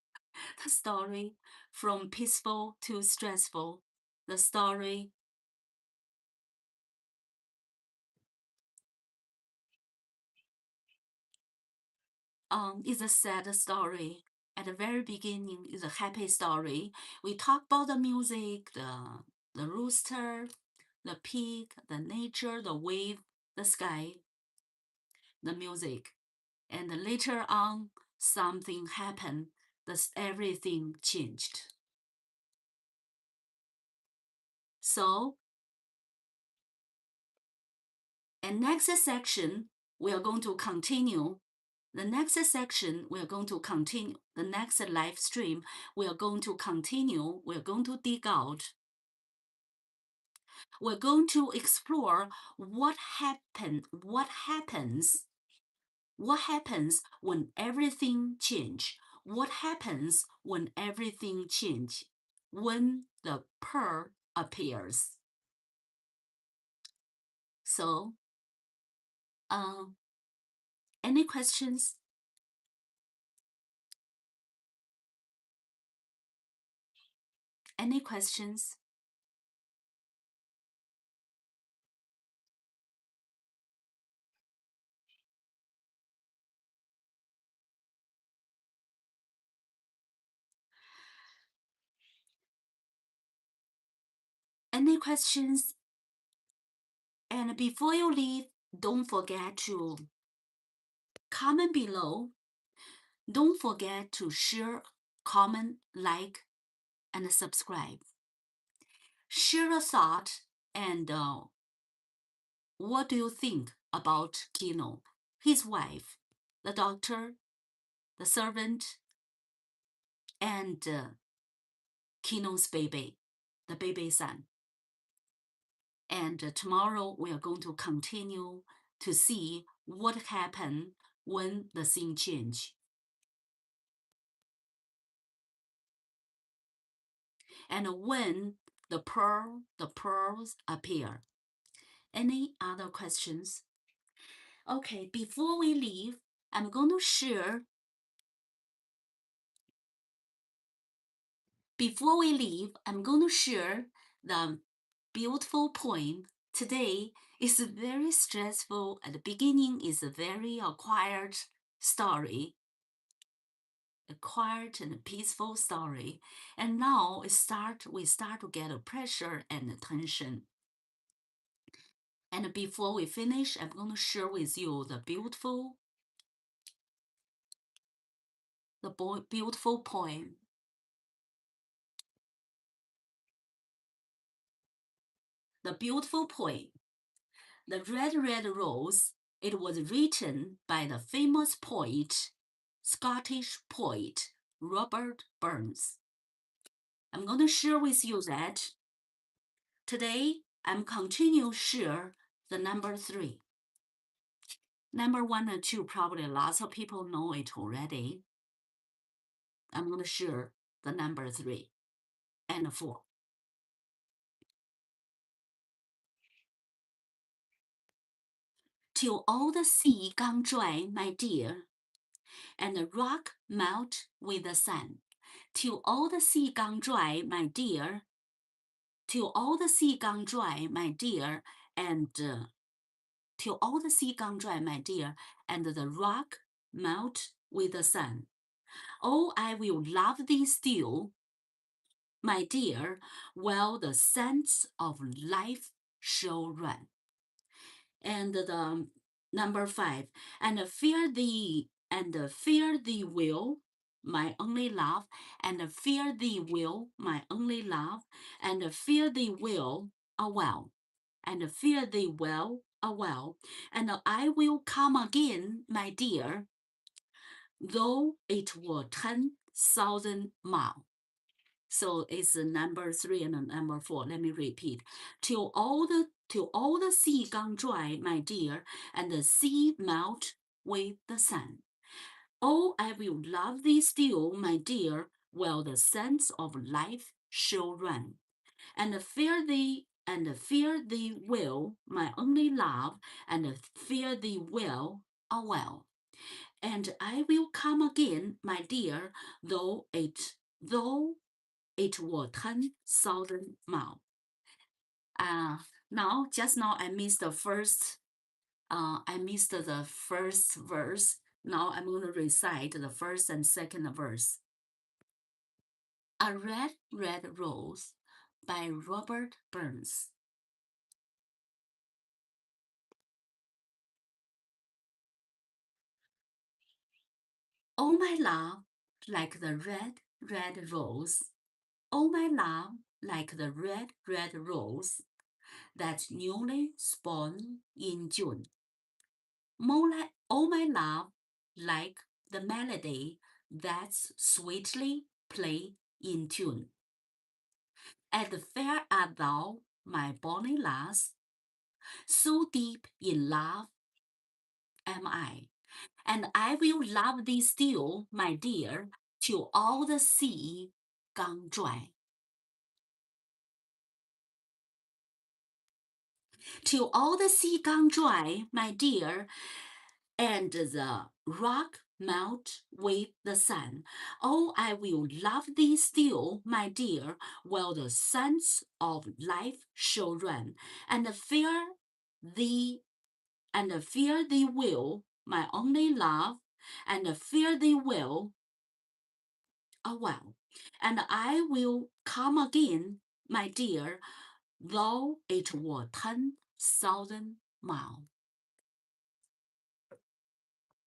The story from peaceful to stressful. The story is a sad story. At the very beginning is a happy story. We talk about the music, the rooster, the pig, the nature, the wave, the sky, the music. And later on, something happened. Everything changed. So, in next section, we are going to continue. The next section, we are going to continue. The next live stream, we are going to continue. We're going to dig out. We're going to explore what happens when everything change. What happens when everything change? When the pearl appears. So, any questions? Any questions? Any questions? And before you leave, don't forget to comment below. Don't forget to share, comment, like, and subscribe. Share a thought and what do you think about Kino, his wife, the doctor, the servant, and Kino's baby, the baby son. And tomorrow we are going to continue to see what happened when the scene change. And when the pearls appear. Any other questions? Okay, before we leave, I'm going to share the beautiful poem. Today is very stressful. At the beginning is a very quiet story, a quiet and peaceful story. And now we start to get a pressure and tension. And before we finish, I'm going to share with you the beautiful poem. The beautiful poem. The Red, Red Rose. It was written by the famous poet, Scottish poet, Robert Burns. I'm going to share with you that today I'm continue share the number 3. Number 1 and 2, probably lots of people know it already. I'm going to share the number 3 and 4. Till all the sea gone dry, my dear, and the rock melt with the sun. Till all the sea gone dry, my dear. Till all the sea gone dry, my dear, and till all the sea gone dry, my dear, and the rock melt with the sun. Oh, I will love thee still, my dear, while the sands of life shall run. And the number 5, and fear thee will, my only love, and fear thee will, my only love, and fear thee will, well, and fear thee well, well, and I will come again, my dear, though it were 10,000 miles. So it's number 3 and number 4. Let me repeat. Till all the sea gone dry, my dear, and the sea melt with the sun. Oh, I will love thee still, my dear, while the sands of life shall run. And fear thee will, my only love, and fear thee will, well. And I will come again, my dear, though it were 10,000 miles. Just now I missed the first verse. Now I'm going to recite the first and second verse. A Red, Red Rose by Robert Burns. Oh, my love, like the red, red rose. Oh, my love, like the red, red rose that's newly sprung in June. Oh, my love, like the melody that's sweetly played in tune. As fair art thou, my bonny lass, so deep in love am I, and I will love thee still, my dear, till all the sea gone dry. Till all the sea gone dry, my dear, and the rock melt with the sun. Oh, I will love thee still, my dear, while the sands of life shall run, and fear thee will, my only love, and fear thee will, well, and I will come again, my dear, though it were 10,000 miles.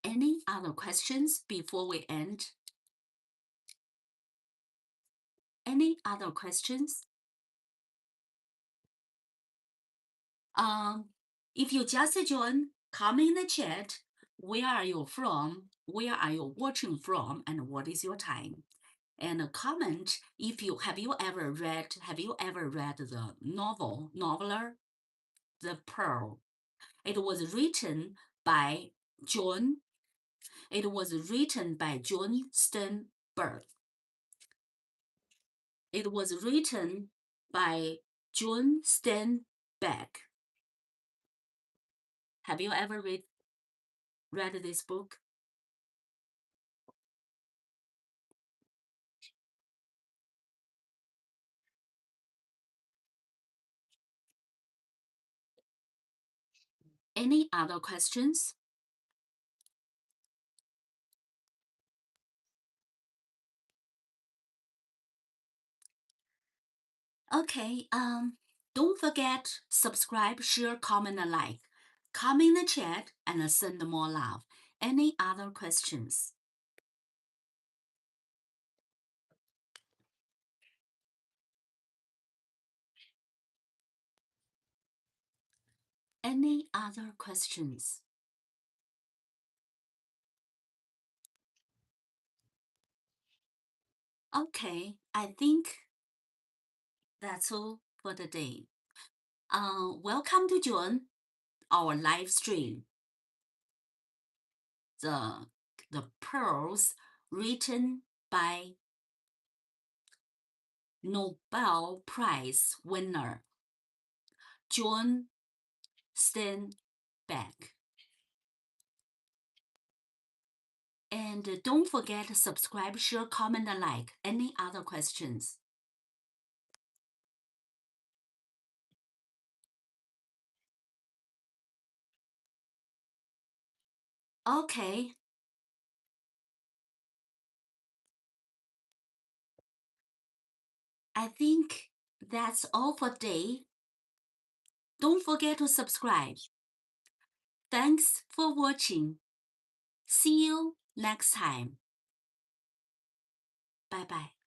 Any other questions before we end? Any other questions? If you just joined, comment in the chat. Where are you from? Where are you watching from? And what is your time? And comment if have you ever read the noveler? the Pearl. It was written by John Steinbeck. It was written by John Steinbeck. Have you ever read this book? Any other questions? Okay, don't forget, subscribe, share, comment, and like. Come in the chat and send more love. Any other questions? Any other questions? Okay, I think that's all for the day. Welcome to join our live stream. The pearls written by Nobel Prize winner John Steinbeck. And don't forget to subscribe, share, comment, and like. Any other questions? Okay. I think that's all for today. Don't forget to subscribe. Thanks for watching. See you next time. Bye-bye.